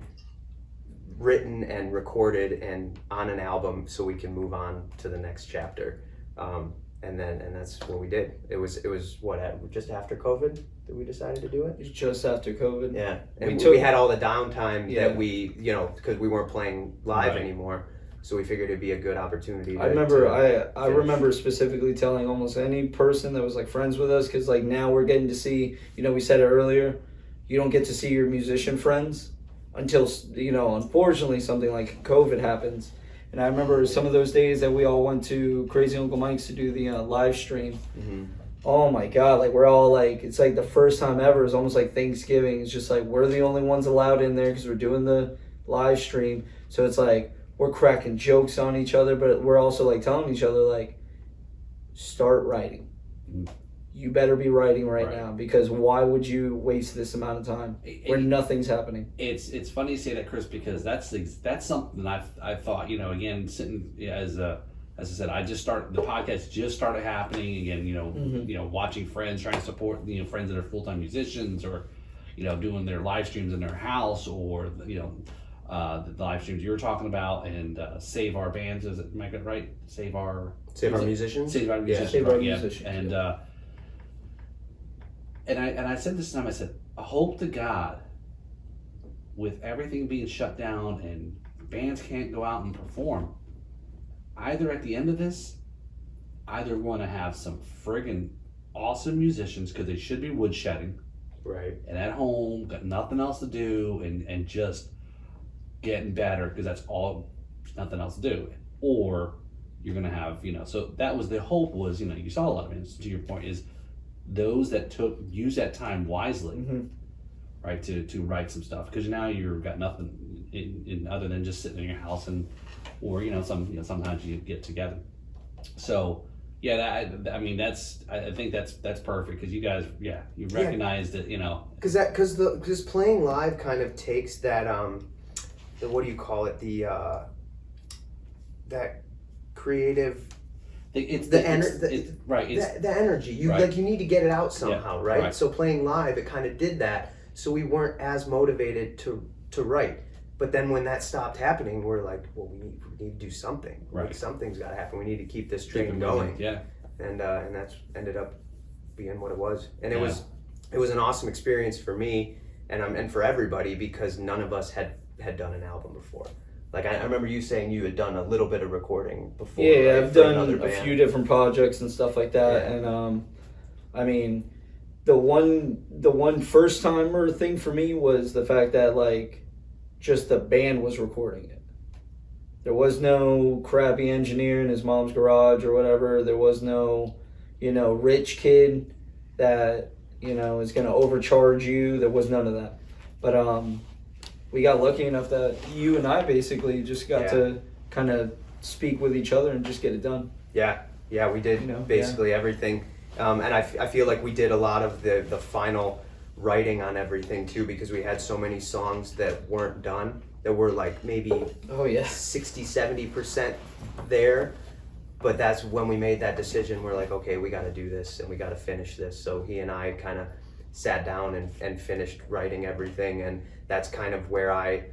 written and recorded and on an album so we can move on to the next chapter. And that's what we did. It was just after COVID that we decided to do it. It's just after COVID. Yeah, and we had all the downtime that we, because we weren't playing live anymore. So we figured it'd be a good opportunity. I remember specifically telling almost any person that was like friends with us, because like now we're getting to see, we said it earlier, you don't get to see your musician friends until, unfortunately something like COVID happens. And I remember some of those days that we all went to Crazy Uncle Mike's to do the live stream. Mm-hmm. Oh my God, like we're all like, it's like the first time ever. It's almost like Thanksgiving. It's just like we're the only ones allowed in there because we're doing the live stream. So it's like we're cracking jokes on each other, but we're also like telling each other like, start writing. You better be writing right now, because why would you waste this amount of time where nothing's happening? It's funny you say that, Chris, because that's something I thought, again, sitting as I said, the podcast just started happening again, watching friends, trying to support, friends that are full-time musicians, or, doing their live streams in their house, or, the live streams you were talking about, and Save Our Bands, is it, am I good, right? Save Our Musicians? Save Our Musicians. Save Our Musicians. And I said this time, I said, I hope to God, with everything being shut down and bands can't go out and perform, either at the end of this, either we're going to have some friggin' awesome musicians because they should be woodshedding Right. and at home, got nothing else to do, and just getting better because that's all, there's nothing else to do. Or you're gonna have, so that was the hope was, you saw a lot of it. To your point is those that use that time wisely, right, to write some stuff because now you've got nothing in other than just sitting in your house or sometimes you get together. So yeah, I think that's perfect because you guys, you recognize that, because playing live kind of takes that the what do you call it, the that creative, the energy you right. like you need to get it out somehow, right? So playing live, it kind of did that, so we weren't as motivated to write. But then when that stopped happening, we're like, well, we need to do something. Right. Like, something's got to happen. We need to keep this train going. Yeah. And that's ended up being what it was. And it was an awesome experience for me and for everybody because none of us had done an album before. Like I remember you saying you had done a little bit of recording before. Yeah, right, I've done a few different projects and stuff like that. Yeah. And I mean, the one first timer thing for me was the fact that like just the band was recording it. There was no crappy engineer in his mom's garage or whatever. There was no, rich kid that, is going to overcharge you. There was none of that. But we got lucky enough that you and I basically just got to kind of speak with each other and just get it done. Yeah, we did basically everything. And I feel like we did a lot of the final writing on everything too because we had so many songs that weren't done that were like maybe 60-70% there, but that's when we made that decision. We're like, okay, we got to do this and we got to finish this. So he and I kind of sat down and finished writing everything, and that's kind of where I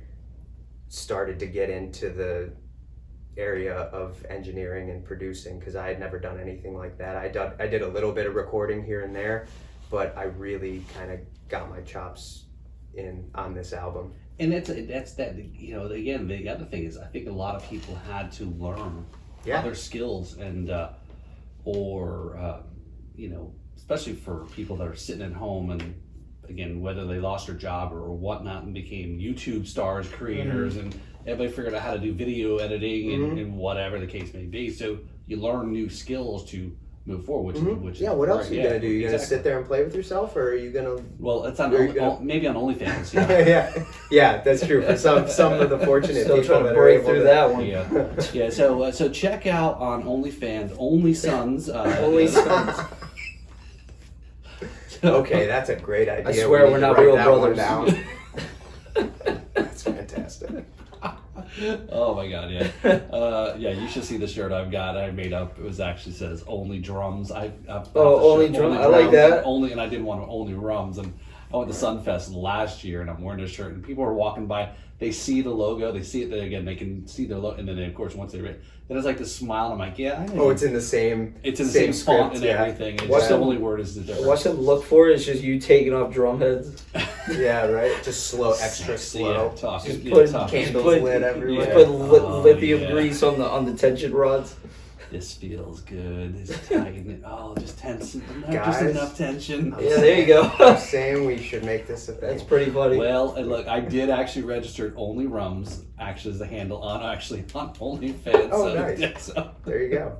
started to get into the area of engineering and producing because I had never done anything like that. I did a little bit of recording here and there, but I really kind of got my chops in on this album. And that's that, again, the other thing is I think a lot of people had to learn other skills and especially for people that are sitting at home and again, whether they lost their job or whatnot and became YouTube stars, creators, and everybody figured out how to do video editing and whatever the case may be. So you learn new skills to move forward, which is what else are you gonna do? You gonna exactly. sit there and play with yourself, or are you gonna? Well, it's on maybe on OnlyFans. Yeah, that's true. For some of the fortunate Still people trying to that break are through able that one. So check out on OnlyFans, Only Sons. Only Sons. Okay, that's a great idea. I swear we're not real brothers. That's fantastic. Oh my god, yeah. You should see the shirt I've got. I made up. It actually says only drums. Only drums. I like that. And I didn't want only rums. And I went to Sunfest last year, and I'm wearing this shirt, and people are walking by. They see the logo. They see it again. They can see the logo, and then of course once they read, then it's like this smile. And I'm like, yeah. I know. It's in the same. It's in the same font and everything. It's just the only word is the difference. Watch them look for it. It's just you taking off drum heads. Yeah, right. Just slow, extra slow. Just put candles lit everywhere. Just put lithium grease on the tension rods. This feels good. This tighten it. Oh, just tense. Guys, just enough tension. Yeah, there you go. I'm saying we should make this a thing. That's pretty funny. Well, and look, I did actually register Only Rums actually as the handle on OnlyFans. Oh, nice. Yeah, so there you go.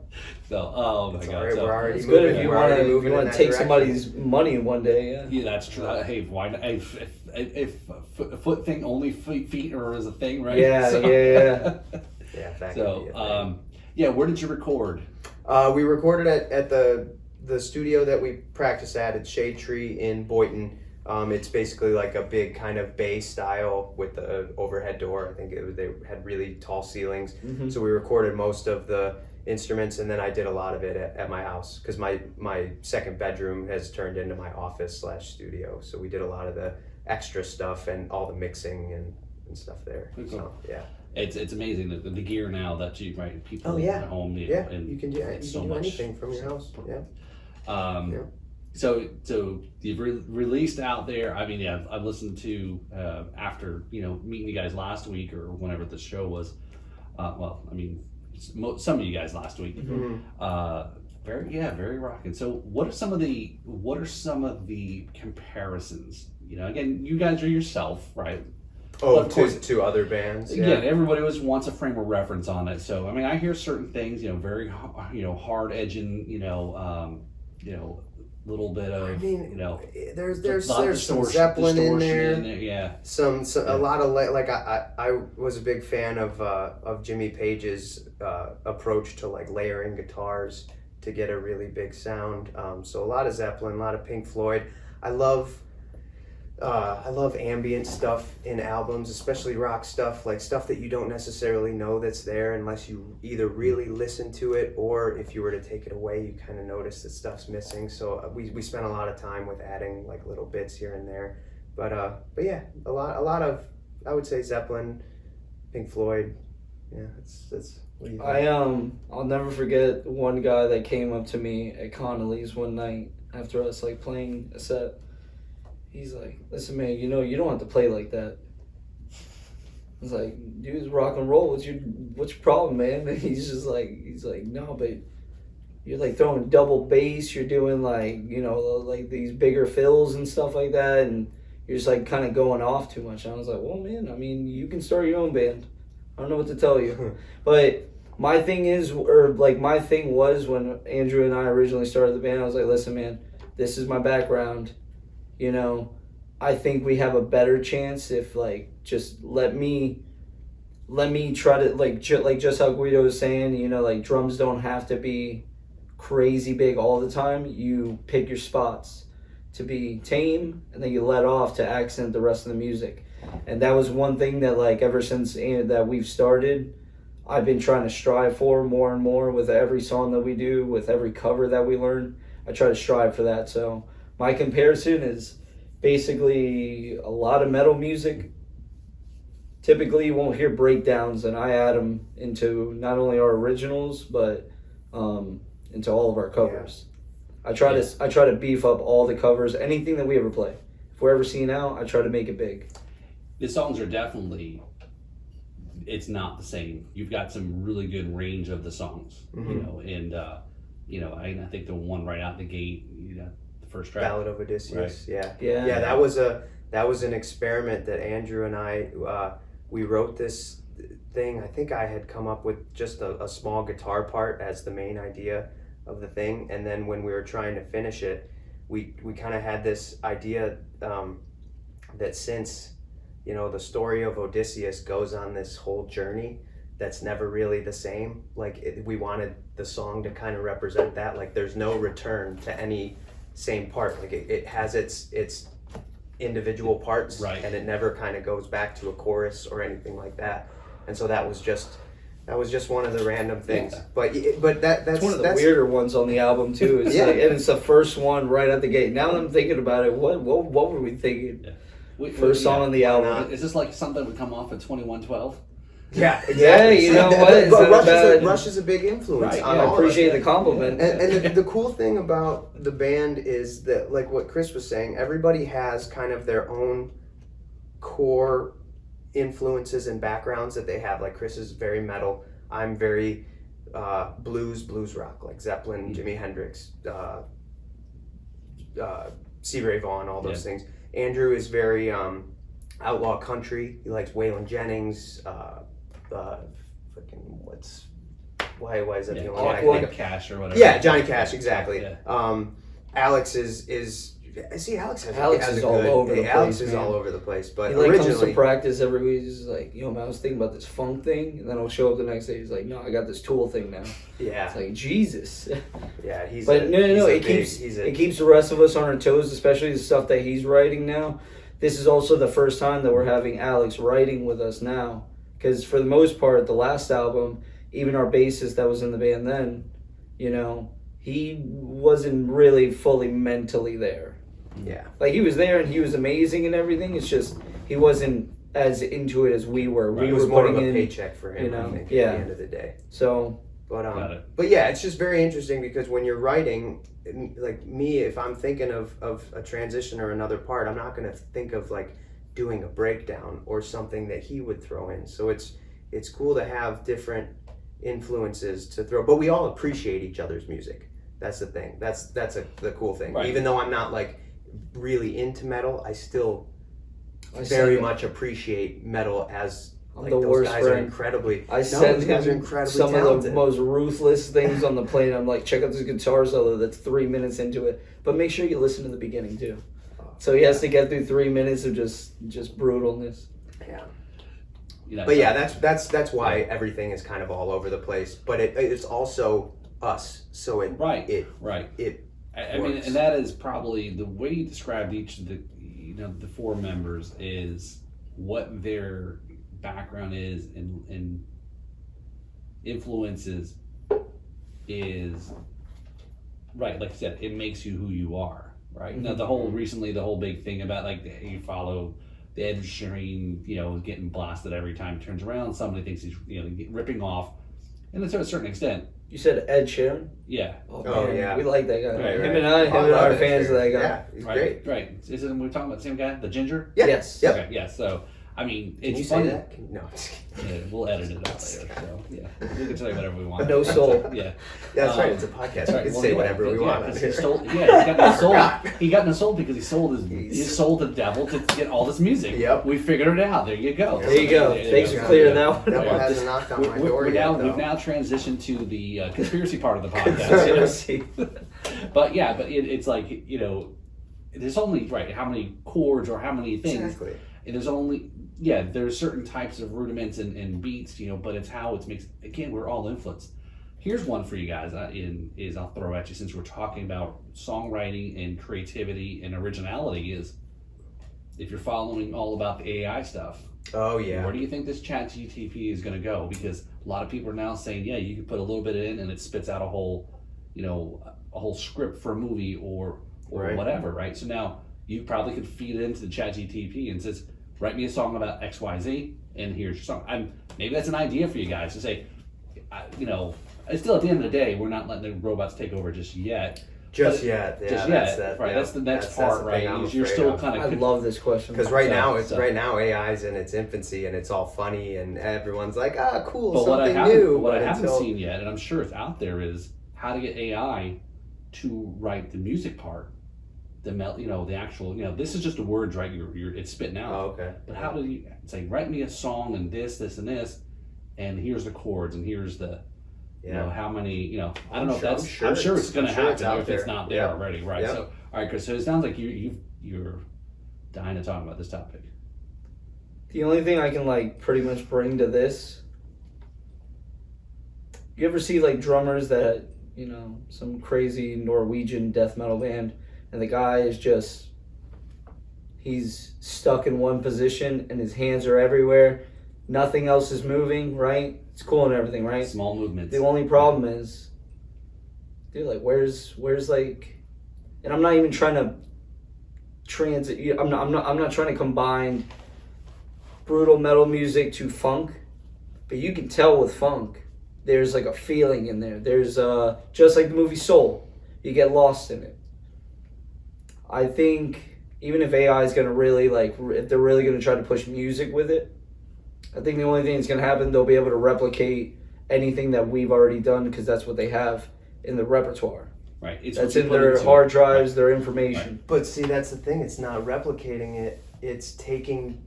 So, oh my god. Right, so, we're already it's moving. good if you want to take somebody's money one day. Yeah, that's true. Hey, why not? If foot thing only feet or is a thing, right? Yeah, so, yeah. Yeah, that so, could be a thing. Yeah, where did you record? We recorded at the studio that we practice at. It's Shade Tree in Boynton. It's basically like a big kind of bay style with the overhead door. I think they had really tall ceilings. Mm-hmm. So we recorded most of the instruments, and then I did a lot of it at my house because my second bedroom has turned into my office / studio. So we did a lot of the extra stuff and all the mixing and stuff there. Cool. So yeah. It's amazing the gear now that people at home. And you can do anything from your house. Yeah. So you've released out there. I mean, I've listened to after meeting you guys last week or whenever the show was. Some of you guys last week. Mm-hmm. very rocking. So what are some of the comparisons? You know, again, you guys are yourself, right? Oh, Of course. to other bands. Again, everybody always wants a frame of reference on it. So I mean, I hear certain things, you know, very hard edging, little bit of, I mean, you know, there's lot of some Zeppelin in there. yeah. Some a lot of like I was a big fan of Jimmy Page's approach to like layering guitars to get a really big sound. So a lot of Zeppelin, a lot of Pink Floyd. I love ambient stuff in albums, especially rock stuff, like stuff that you don't necessarily know that's there unless you either really listen to it, or if you were to take it away, you kind of notice that stuff's missing. So we spent a lot of time with adding like little bits here and there. But yeah, a lot of, I would say, Zeppelin, Pink Floyd. Yeah, that's what do you think? I'll never forget one guy that came up to me at Connolly's one night after us like playing a set. He's like, "Listen, man, you know you don't have to play like that." I was like, "Dude, it's rock and roll. What's your problem, man?" And he's like, "No, but you're like throwing double bass. You're doing like, like these bigger fills and stuff like that, and you're just like kind of going off too much." And I was like, "Well, man, I mean, you can start your own band. I don't know what to tell you." But my thing was when Andrew and I originally started the band, I was like, "Listen, man, this is my background. You know, I think we have a better chance if just let me try to just how Guido was saying, like drums don't have to be crazy big all the time. You pick your spots to be tame, and then you let off to accent the rest of the music." And that was one thing that ever since that we've started, I've been trying to strive for more and more with every song that we do, with every cover that we learn. I try to strive for that. So my comparison is basically a lot of metal music. Typically, you won't hear breakdowns, and I add them into not only our originals but into all of our covers. Yeah. I try to beef up all the covers, anything that we ever play. If we're ever seen out, I try to make it big. The songs are definitely, it's not the same. You've got some really good range of the songs, and I think the one right out the gate, the first track, Ballad of Odysseus. Right. Yeah. That was an experiment that Andrew and I we wrote this thing. I think I had come up with just a small guitar part as the main idea of the thing, and then when we were trying to finish it, we kind of had this idea that since the story of Odysseus goes on this whole journey that's never really the same, we wanted the song to kind of represent that. Like there's no return to any same part. Like it has its individual parts, right, and it never kind of goes back to a chorus or anything like that. And so that was just one of the random things. Yeah. But that's one of the weirder ones on the album too. It's and it's the first one right at the gate. Now that I'm thinking about it, what were we thinking? Yeah. First song on the album. Is this like something that would come off at 2112? Yeah, exactly. Yeah, you know what? But Rush is a big influence. Right. I appreciate the compliment. And the cool thing about the band is that, like what Chris was saying, everybody has kind of their own core influences and backgrounds that they have. Like Chris is very metal. I'm very blues rock, like Zeppelin, Jimi Hendrix, C. Ray Vaughan, all those things. Andrew is very outlaw country. He likes Waylon Jennings. Why is that the only one I think of? Cash or whatever. Yeah, Johnny Cash, exactly. Yeah. Alex is Alex is all over the place. Alex is all over the place, but he originally comes to practice every week. He's like, man, I was thinking about this funk thing, and then I'll show up the next day. He's like, no, I got this Tool thing now. Yeah, it's like Jesus. Yeah, he's. But it keeps the rest of us on our toes, especially the stuff that he's writing now. This is also the first time that we're having Alex writing with us now, because for the most part, the last album, even our bassist that was in the band then, he wasn't really fully mentally there. Yeah. Like he was there and he was amazing and everything. It's just he wasn't as into it as we were. Right. We were more of a paycheck for him, I think, at the end of the day. So but yeah, it's just very interesting because when you're writing, like me, if I'm thinking of a transition or another part, I'm not going to think of like doing a breakdown or something that he would throw in. So it's cool to have different influences to throw, but we all appreciate each other's music. That's the thing. That's the cool thing. Right. Even though I'm not like really into metal, I still I very send- much appreciate metal as I'm like the those worst guys are friend. incredibly. I send those guys are him incredibly some talented. of the most ruthless things on the planet. I'm like, check out this guitar solo that's 3 minutes into it, but make sure you listen to the beginning too. So he has to get through 3 minutes of just brutalness. Yeah. You know, But so- yeah, that's why everything is kind of all over the place. But it's also us. So it Right. it right. it I mean, works. and that is probably the way you described each of the, the four members is what their background is and influences is right. Like I said, it makes you who you are. Right. Now the whole big thing about like you follow the Ed Sheeran, getting blasted every time he turns around. Somebody thinks he's ripping off, and to a certain extent, You said Ed Sheeran? yeah. Oh, man, yeah. We like that guy. Right, him right. and I love are it, fans sure. of that guy. Yeah, he's Right, great. right. Isn't we talking about the same guy, the ginger? Yeah. Yes. Yep. Okay, yeah. So I mean, Can it's you funny. say that? No. I'm just kidding. Yeah, we'll edit it out later. So yeah, we can tell you whatever we want. No soul. Yeah, Yeah, that's right. It's a podcast. that's We right. can Well, say yeah, whatever we yeah, want. on 'cause here. he stole. Yeah, he got no soul. forgot. He got no soul because he sold his soul to the devil to get all this music. Yep. We figured it out. There you go. There you go. Thanks for clearing that one Devil up. hasn't knocked on my door yet, though. We've now transitioned to the conspiracy part of the podcast. you know? But yeah, it's like there's only how many chords or how many things. Exactly. And there's certain types of rudiments and beats, but it's how it makes. Again, we're all influenced. Here's one for you guys. I'll throw at you since we're talking about songwriting and creativity and originality. Is if you're following all about the AI stuff. Oh yeah. Where do you think this ChatGPT is going to go? Because a lot of people are now saying, yeah, you can put a little bit in and it spits out a whole script for a movie or Right. whatever, right? So now you probably could feed it into the ChatGPT and says, write me a song about XYZ, and here's your song. Maybe that's an idea for you guys to say, still at the end of the day, we're not letting the robots take over just yet. Just yet. Yeah, Just that's yet, that, right? yeah. That's the next That's part, the right? thing I'm You're afraid still of. kind I of love this question. Because right So- now AI's in its infancy and it's all funny and everyone's like, cool, But what I something haven't, new. what I but haven't until- seen yet, and I'm sure it's out there, is how to get AI to write the music part, the actual, this is just the words, right? It's spitting out. Oh, okay. But how do you say, write me a song and this, and this, and here's the chords and here's the, how many, I don't know if that's. I'm sure it's going to happen out if it's there. not there Yeah. already, right? Yeah. So, all right, Chris. So it sounds like you're dying to talk about this topic. The only thing I can pretty much bring to this, you ever see drummers that, some crazy Norwegian death metal band, and the guy is he's stuck in one position and his hands are everywhere, nothing else is moving, right? It's cool and everything, right? Small movements. The only problem is, dude, where's and I'm not even trying to I'm not trying to combine brutal metal music to funk, but you can tell with funk, there's a feeling in there. There's just like the movie Soul, you get lost in it. I think even if AI is gonna really if they're really gonna try to push music with it, I think the only thing that's going to happen, they'll be able to replicate anything that we've already done because that's what they have in the repertoire. Right. It's That's what you in put their into hard it. drives, their information. But see, that's the thing. It's not replicating it. It's taking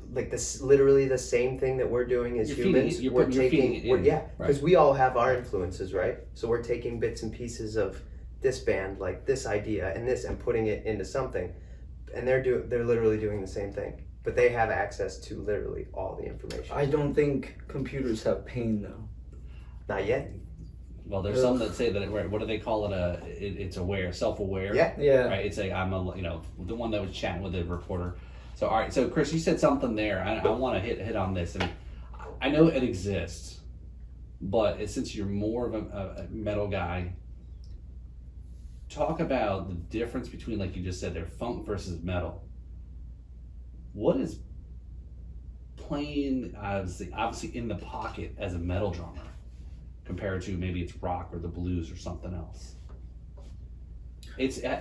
literally the same thing that we're doing as You're feeding humans. it- you're we're putting- you're feeding taking, it in. yeah, Right. because we all have our influences, right? So we're taking bits and pieces of this band, like this idea and this, and putting it into something, and they're literally doing the same thing. But they have access to literally all the information. I don't think computers have pain, though. Not yet. Well, there's some that say that what do they call it? It's aware, self-aware. Yeah. Yeah. Right. It's the one that was chatting with the reporter. So all right. So Chris, you said something there. I want to hit on this, and I know it exists, but since you're more of a metal guy, talk about the difference between, like you just said there, funk versus metal. What is playing obviously in the pocket as a metal drummer compared to maybe it's rock or the blues or something else? It's I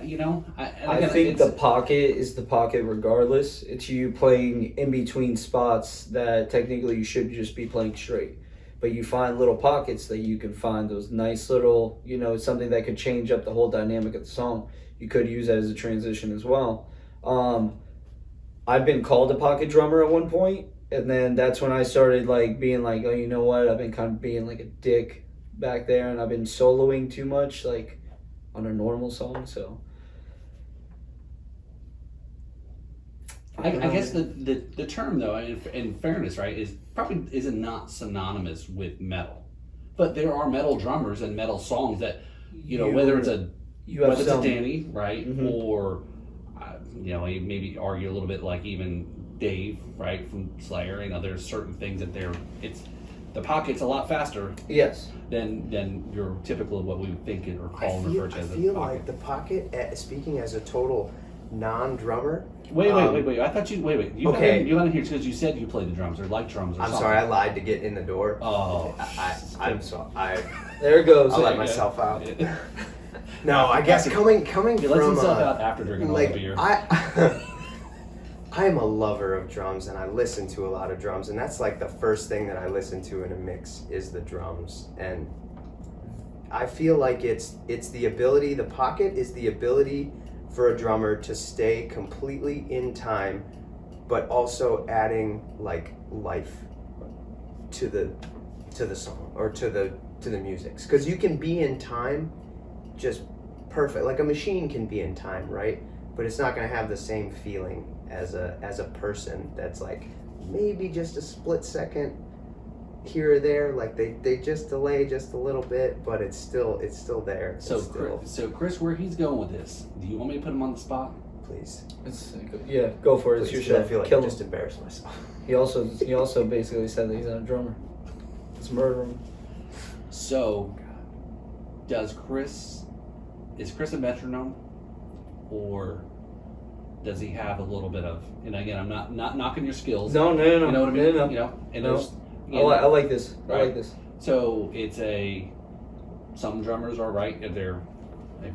think the pocket is the pocket regardless. It's you playing in between spots that technically you should just be playing straight. but you find little pockets that you can find those nice little, something that could change up the whole dynamic of the song. You could use that as a transition as well. I've been called a pocket drummer at one point, and then that's when I started like being like, oh, you know what? I've been kind of being like a dick back there, and I've been soloing too much, like on a normal song. So I guess the term though, in fairness, right, is not synonymous with metal, but there are metal drummers and metal songs that whether it's a Danny, right, or you maybe argue a little bit like even Dave, right, from Slayer. There's certain things that the pocket's a lot faster. Yes. Than your typical what we would think or call and refer to as a pocket. I feel like the pocket, speaking as a total non-drummer. Wait. I thought you You okay. You got in here because you said you played the drums or like drums or I'm something. sorry, I lied to get in the door. Oh, I'm sorry. There it goes. I'll let myself out. No, I guess coming he from lets himself out after drinking all the beer. I am a lover of drums, and I listen to a lot of drums, and that's like the first thing that I listen to in a mix is the drums. And I feel like it's the ability, the pocket is the ability for a drummer to stay completely in time, but also adding like life to the song or to the music. Because you can be in time just perfect, like a machine can be in time, right? But it's not going to have the same feeling as a person that's like maybe just a split second here or there, like they just delay just a little bit, but it's still there. So Chris, where he's going with this? Do you want me to put him on the spot? Please. Go for it. It's your show. I feel like I just embarrassed myself. He also basically said that he's not a drummer. It's murder him. So, is Chris a metronome, or does he have a little bit of? And again, I'm not knocking your skills. No. You know what I mean? No. And No. there's. I like this. Right. I like this. So it's some drummers are right. They're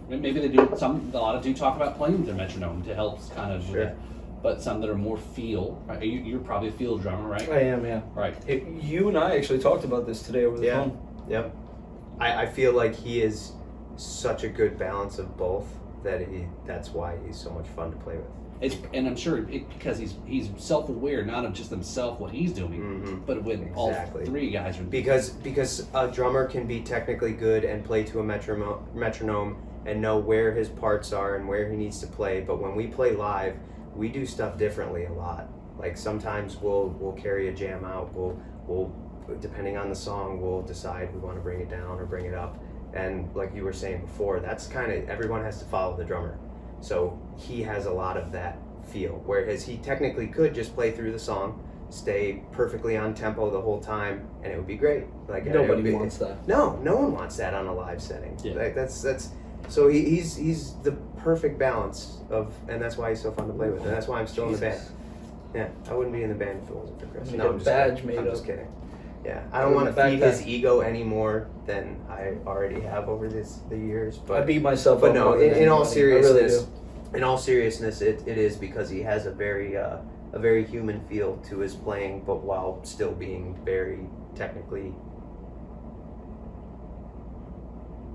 maybe they do. A lot of do talk about playing with their metronome to help kind of. Sure. But some that are more feel. Right? You're probably a feel drummer, right? I am, yeah. Right. You and I actually talked about this today over the phone. Yep. I feel like he is such a good balance of both that's why he's so much fun to play with. And I'm sure because he's self-aware, not of just himself, what he's doing, but with all three guys. Because a drummer can be technically good and play to a metronome and know where his parts are and where he needs to play. But when we play live, we do stuff differently a lot. Like sometimes we'll carry a jam out. We'll depending on the song, we'll decide we want to bring it down or bring it up. And like you were saying before, that's kind of everyone has to follow the drummer. So he has a lot of that feel, whereas he technically could just play through the song, stay perfectly on tempo the whole time, and it would be great. Like nobody wants that. No one wants that on a live setting. Yeah. Like that's so he's the perfect balance of, and that's why he's so fun to play with, and that's why I'm still in the band. Yeah, I wouldn't be in the band if it wasn't for Chris. No, I'm just kidding. Yeah, I don't want to feed his ego any more than I already have over the years. But I beat myself up. But no, in all seriousness, really it is because he has a very human feel to his playing, but while still being very technically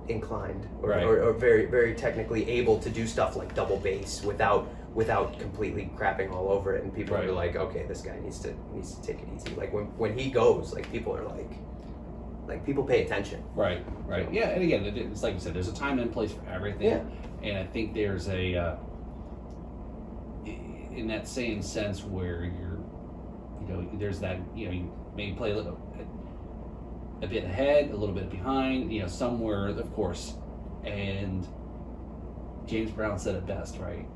inclined or very very technically able to do stuff like double bass without completely crapping all over it, and people are like, okay, this guy needs to take it easy. Like when he goes, like people are like people pay attention. Right. Yeah, and again, it's like you said, there's a time and place for everything. Yeah. And I think there's in that same sense where there's that, you maybe play a bit ahead, a little bit behind, somewhere, of course. And James Brown said it best, right?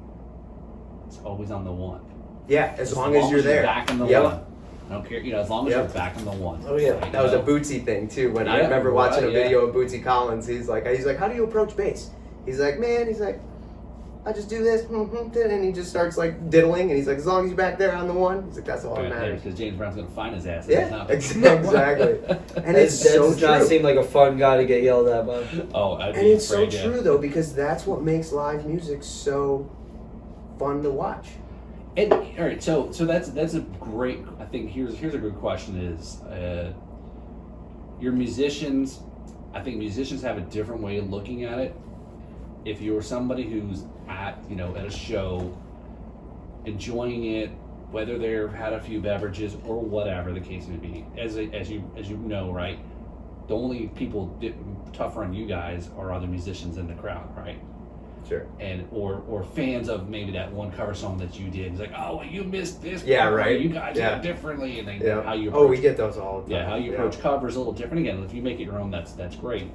It's always on the one. Yeah, as long as you're there. Back in the one. I don't care, as long as you're back in the one. Oh yeah. That was a Bootsy thing too. When I remember watching a video of Bootsy Collins, he's like, how do you approach bass? He's like, I just do this, and he just starts like diddling, and he's like, as long as you're back there on the one, he's like, that's all that matters. Because James Brown's gonna find his ass. Yeah, exactly. And it does not seem like a fun guy to get yelled at by. Oh, and it's so true though, because that's what makes live music so fun to watch. And all right, so that's a great. I think here's a good question: is your musicians, I think musicians have a different way of looking at it. If you're somebody who's at a show, enjoying it, whether they've had a few beverages or whatever the case may be, as you know, right, the only people tougher on you guys are other musicians in the crowd, right? Sure. And or fans of maybe that one cover song that you did. It's like, oh, well, you missed this. Yeah, part, right. You guys Yeah. do it differently, and then Yeah. how you Oh, approach, we get those all the time. how you approach covers a little different. Again, if you make it your own, that's great.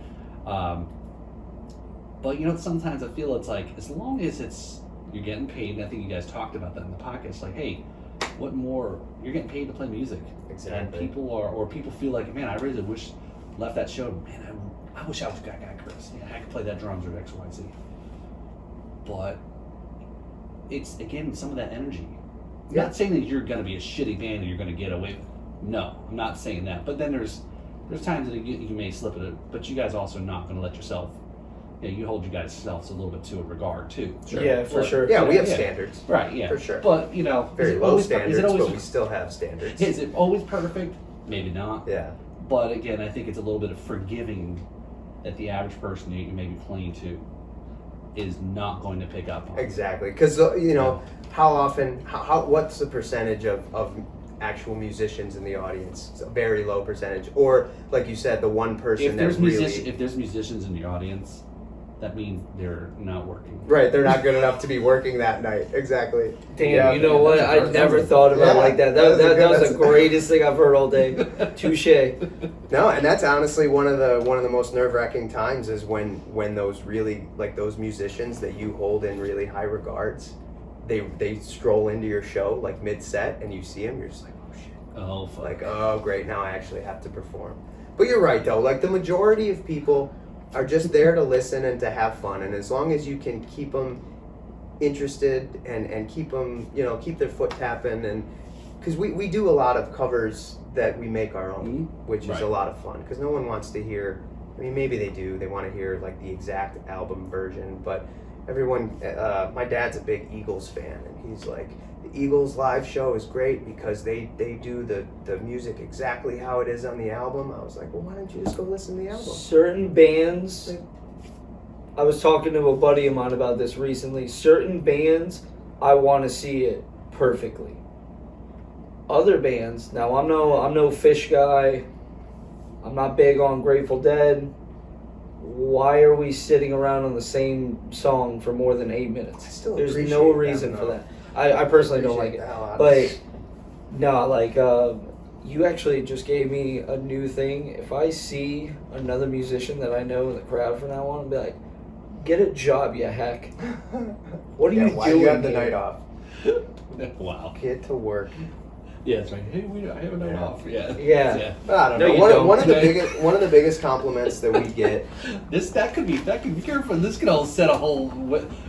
But sometimes I feel it's like, as long as you're getting paid, and I think you guys talked about that in the podcast. Like, hey, what more? You're getting paid to play music, Exactly. and people feel like, man, I really wish left that show. Man, I wish I was that guy, Chris. Yeah, I could play that drums or X, Y, Z. But it's, again, some of that energy. I'm not saying that you're going to be a shitty band and you're going to get away with it. No, I'm not saying that. But then there's times that you may slip it, but you guys also not going to let yourself. You hold you guys selves a little bit to a regard too. Sure. Yeah, for sure. Yeah, we have standards. Right. Yeah. For sure. But Very low standards, but we still have standards. Is it always perfect? Maybe not. Yeah. But again, I think it's a little bit of forgiving that the average person you may be playing to is not going to pick up on. Exactly, because how often, what's the percentage of actual musicians in the audience? It's a very low percentage, or like you said, the one person If there's really if there's musicians in the audience, that means they're not working. right, they're not good enough to be working that night. Exactly. Damn, Yeah. you know what? I never thought about it like that. That was the greatest thing I've heard all day. Touche. No, and that's honestly one of the most nerve-wracking times is when those really, like, those musicians that you hold in really high regards, they stroll into your show like mid-set and you see them, you're just like, oh shit. Oh, fuck. Like, oh great, now I actually have to perform. But you're right though, like the majority of people are just there to listen and to have fun, and as long as you can keep them interested and keep them, keep their foot tapping, and because we do a lot of covers that we make our own, which is Right. a lot of fun, because no one wants to hear, I mean, maybe they do, they want to hear like the exact album version, but everyone, my dad's a big Eagles fan, and he's like, the Eagles live show is great because they do the music exactly how it is on the album. I was like, well, why don't you just go listen to the album? Certain bands, I was talking to a buddy of mine about this recently. Certain bands, I want to see it perfectly. Other bands, now I'm no Fish guy. I'm not big on Grateful Dead. Why are we sitting around on the same song for more than 8 minutes? I still There's appreciate no that, reason though. for that. I personally don't like Appreciate it. that a lot. But no, like you actually just gave me a new thing. If I see another musician that I know in the crowd from now on, I'll be like, get a job, you hack. What are you why doing you have the here? night off? Wow. Get to work. Yeah, it's like, hey, I have a night off. Yeah. Yeah. I don't No, know. you One don't. of the biggest compliments that we get. That could be careful. This could all set a whole.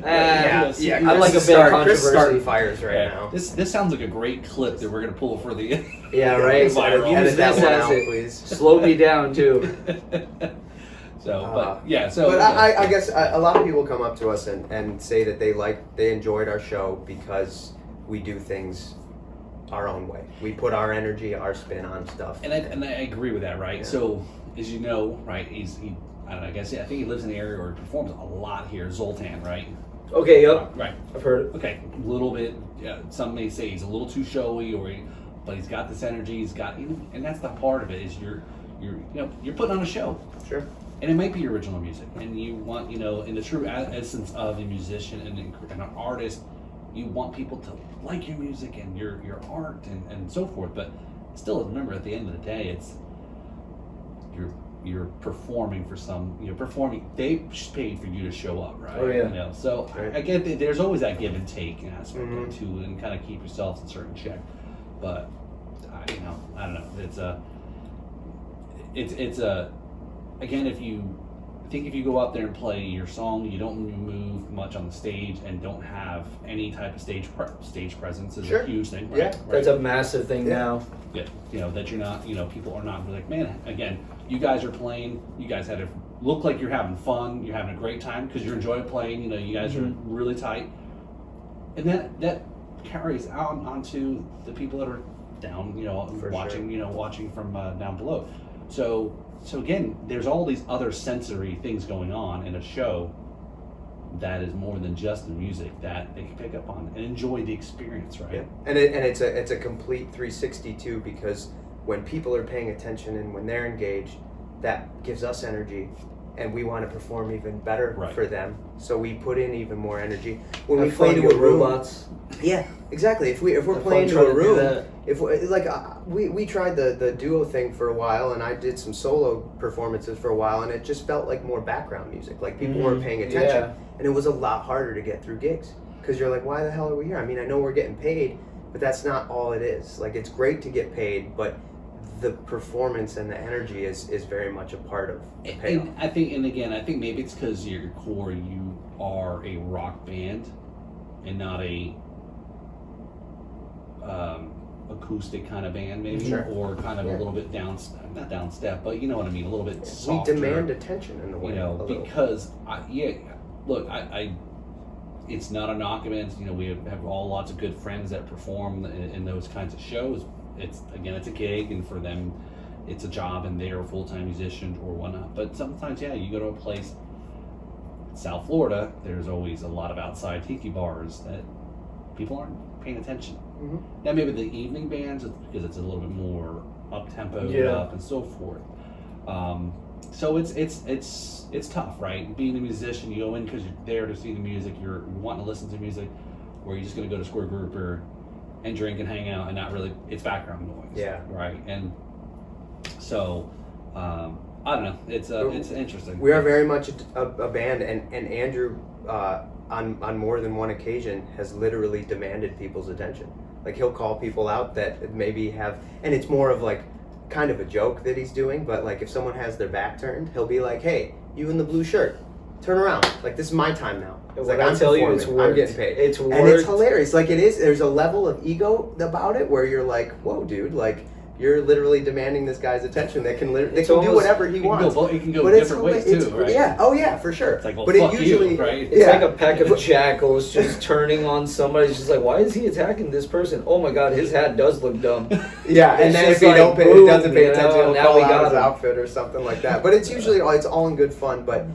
I like a Chris bit of Chris controversy. starting fires right Yeah. now. This sounds like a great clip that we're gonna pull for the. Yeah, right. Viral. Use Edit that this one as out, it. please. Slow me down too. So, but yeah, so. But yeah. I guess a lot of people come up to us and say that they enjoyed our show because we do things our own way. We put our energy, our spin on stuff. And I agree with that, right? Yeah. So, as you know, right, I don't know, I guess I think he lives in the area or performs a lot here, Zoltan, right? Okay, yep. Right. I've heard it. Okay, a little bit. Yeah, some may say he's a little too showy, but he's got this energy. He's got, and that's the part of it is you're putting on a show. Sure. And it might be original music, and you want, in the true essence of a musician and an artist, you want people to like your music and your art and so forth. But still, remember, at the end of the day, it's you're performing for performing. They paid for you to show up, right? Oh, yeah. So Right. I get that there's always that give and take aspect Mhm. to it, and kind of keep yourselves in certain check. But I don't know. It's a again, if you go out there and play your song, you don't move much on the stage and don't have any type of stage presence is Sure. a huge thing, right? Yeah. Right? That's a massive thing Yeah. now. Yeah, that you're not, people are not like, man, again, you guys are playing, you guys had to look like you're having fun, you're having a great time because you're enjoying playing, you guys are really tight. And that carries out onto the people that are down, For watching, sure. watching from down below. So again, there's all these other sensory things going on in a show that is more than just the music that they can pick up on and enjoy the experience, right? Yeah. And it's a complete 360 too, because when people are paying attention and when they're engaged, that gives us energy, and we want to perform even better Right. for them. So we put in even more energy. When Have we play fun to with a room, robots. yeah, exactly. If we're Have playing fun to trying a to do room, that. if we tried the duo thing for a while, and I did some solo performances for a while, and it just felt like more background music. Like people weren't paying attention, Yeah. and it was a lot harder to get through gigs because you're like, why the hell are we here? I mean, I know we're getting paid, but that's not all it is. Like, it's great to get paid, but the performance and the energy is very much a part of the payoff. And I think maybe it's because your core, you are a rock band and not a acoustic kind of band, maybe, Sure. or kind of a Yeah. little bit not down step, but you know what I mean, a little bit We softer. demand attention in a way. You know, a little. because look, it's not a knock against. You know, we have all lots of good friends that perform in those kinds of shows. It's a gig, and for them, it's a job, and they're a full-time musician or whatnot. But sometimes, you go to a place, South Florida, there's always a lot of outside tiki bars that people aren't paying attention. Mhm. Now maybe the evening bands, because it's a little bit more up tempo, Yeah. up and so forth. So it's tough, right? Being a musician, you go in because you're there to see the music, you're wanting to listen to music, or you're just going to go to Square Grouper and drink and hang out, and not really, it's background noise. Yeah. Right. And so I don't know. It's interesting. We are very much a band, and Andrew, on more than one occasion, has literally demanded people's attention. Like, he'll call people out that maybe have, and it's more of like kind of a joke that he's doing, but like if someone has their back turned, he'll be like, "Hey, you in the blue shirt, turn around. Like, this is my time now." It's When like, I I'm tell you performing. it's I'm worked. getting paid. It's and it's worked. hilarious. Like, it is. There's a level of ego about it where you're like, "Whoa, dude! Like, you're literally demanding this guy's attention. They can do almost- whatever he it can wants." go, it can go But it's different ways it's- too, right? Yeah. Oh yeah, for sure. It's like, well, but fuck it usually, you, right? It's yeah. like a pack of jackals just turning on somebody. It's just like, why is he attacking this person? Oh my god, his hat does look dumb. Yeah, and It's then if just he like, don't pay, boom, doesn't pay you know, attention, he'll now call we out got his him. outfit or something like that. But it's usually it's all in good fun. But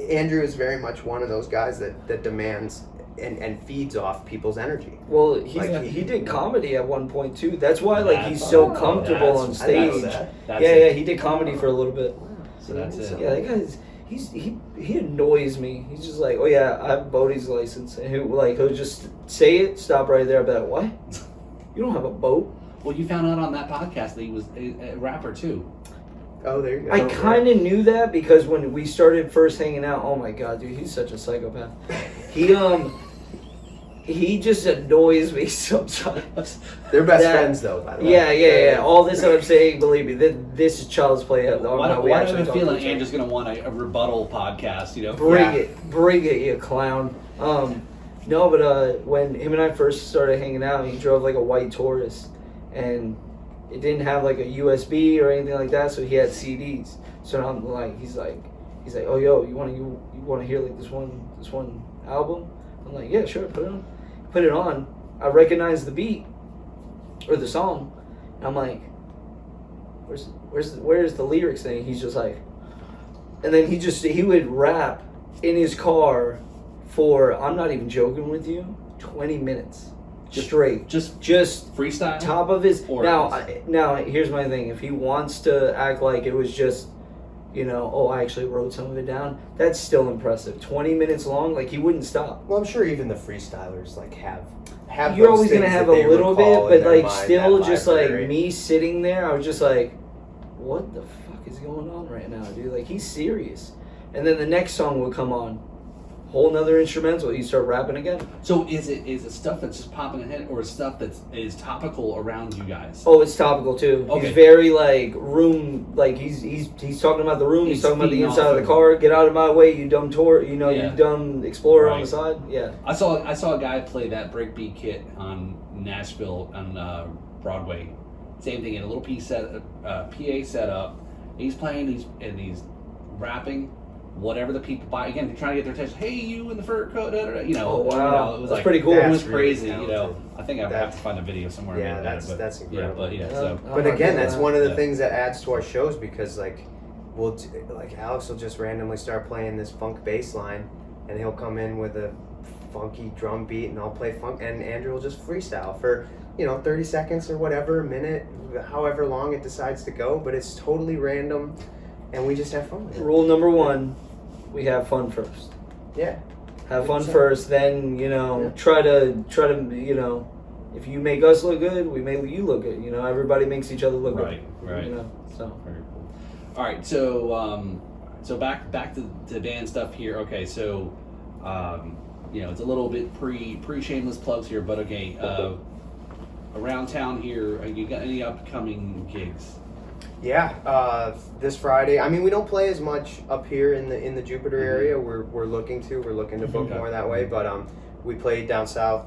Andrew is very much one of those guys that demands and feeds off people's energy. Well, Like, he did comedy at one point too. That's why like he's so comfortable on that's- I didn't know stage. that. That's Yeah, it. he did comedy for a little bit. So that's it. Yeah, that guy's he annoys me. He's just like, oh yeah, I have Bodie's license, and he'll just say it, stop right there, but what? You don't have a boat. Well, you found out on that podcast that he was a rapper too. Oh, there you go. I kind of knew that because when we started first hanging out, oh my god, dude, he's such a psychopath. He just annoys me sometimes. They're best that- friends though, by the way. Yeah. All this that I'm saying, believe me, this is child's play. Why do I have a feeling Andrew's going to want a rebuttal podcast? You know, Bring it, you clown. No, but when him and I first started hanging out, he drove like a white Taurus, and it didn't have like a USB or anything like that, so he had CDs. So I'm like, he's like, oh yo, you want to hear like this one album? I'm like, yeah, sure, put it on. Put it on. I recognize the beat or the song, and I'm like, where's the lyrics thing? He's just like, and then he would rap in his car for, I'm not even joking with you, 20 minutes straight. Just freestyle. Top of his Or- now here's my thing. If he wants to act like it was just, I actually wrote some of it down, that's still impressive. 20 minutes long, like he wouldn't stop. Well, I'm sure even the freestylers like have. You're those always gonna things have that a they little recall bit, in but their like mind, still that just library. like me sitting there, I was just like, what the fuck is going on right now, dude? Like, he's serious. And then the next song would come on, whole nother instrumental, you start rapping again. So is it stuff that's just popping in the head, or stuff that is topical around you guys? Oh, it's topical too. Okay. He's very like room, like he's talking about the room. He's He's talking about the feeding inside off of the of- car. Get out of my way, you dumb tour. You Yeah. dumb explorer on Right. the side. Yeah. I saw a guy play that breakbeat kit on Nashville on Broadway. Same thing in a little PA setup. He's playing, he's rapping, whatever the people buy. Again, they're trying to get their attention. Hey, you in the fur coat, da, da, da, you know. Oh, wow. You know, it was That's like, pretty cool. It was That's really crazy, you know. I think I have That's- to find a video somewhere. Yeah, maybe that's but, that's incredible. Yeah, so. But again, that's one of the Yeah. things that adds to our shows because like like Alex will just randomly start playing this funk bass line, and he'll come in with a funky drum beat, and I'll play funk, and Andrew will just freestyle for 30 seconds or whatever, a minute, however long it decides to go. But it's totally random, and we just have fun with it. Rule number 1: we have fun first. Yeah. Have fun 100%. first, then try to if you make us look good, we make you look good. Everybody makes each other look Right, good. right. So Very cool. All right, so back to band stuff here. Okay, so it's a little bit pre shameless plugs here, but okay, around town here, you got any upcoming gigs? Yeah, this Friday. I mean, we don't play as much up here in the Jupiter area. We're looking to book Okay. more that way. But we played down south.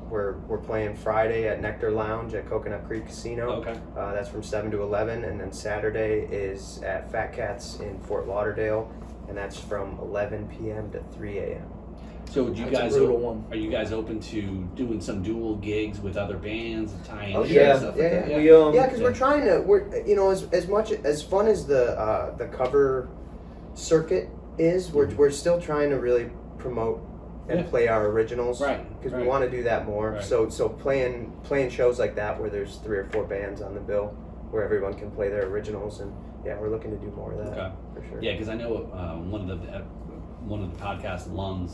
We're playing Friday at Nectar Lounge at Coconut Creek Casino. Okay. That's from 7 to 11, and then Saturday is at Fat Cats in Fort Lauderdale, and that's from 11 p.m. to 3 a.m. So do you That's a guys brutal one. are you guys open to doing some dual gigs with other bands and tying Oh, in yeah, and stuff like yeah, that? yeah. we Yeah, because we're trying to as much as fun as the cover circuit is, we're still trying to really promote and Yeah. play our originals, Right, Because right. we want to do that more. Right. So playing shows like that where there's 3 or 4 bands on the bill, where everyone can play their originals, and yeah, we're looking to do more of that Okay. for sure. Yeah, because I know one of the podcast alums,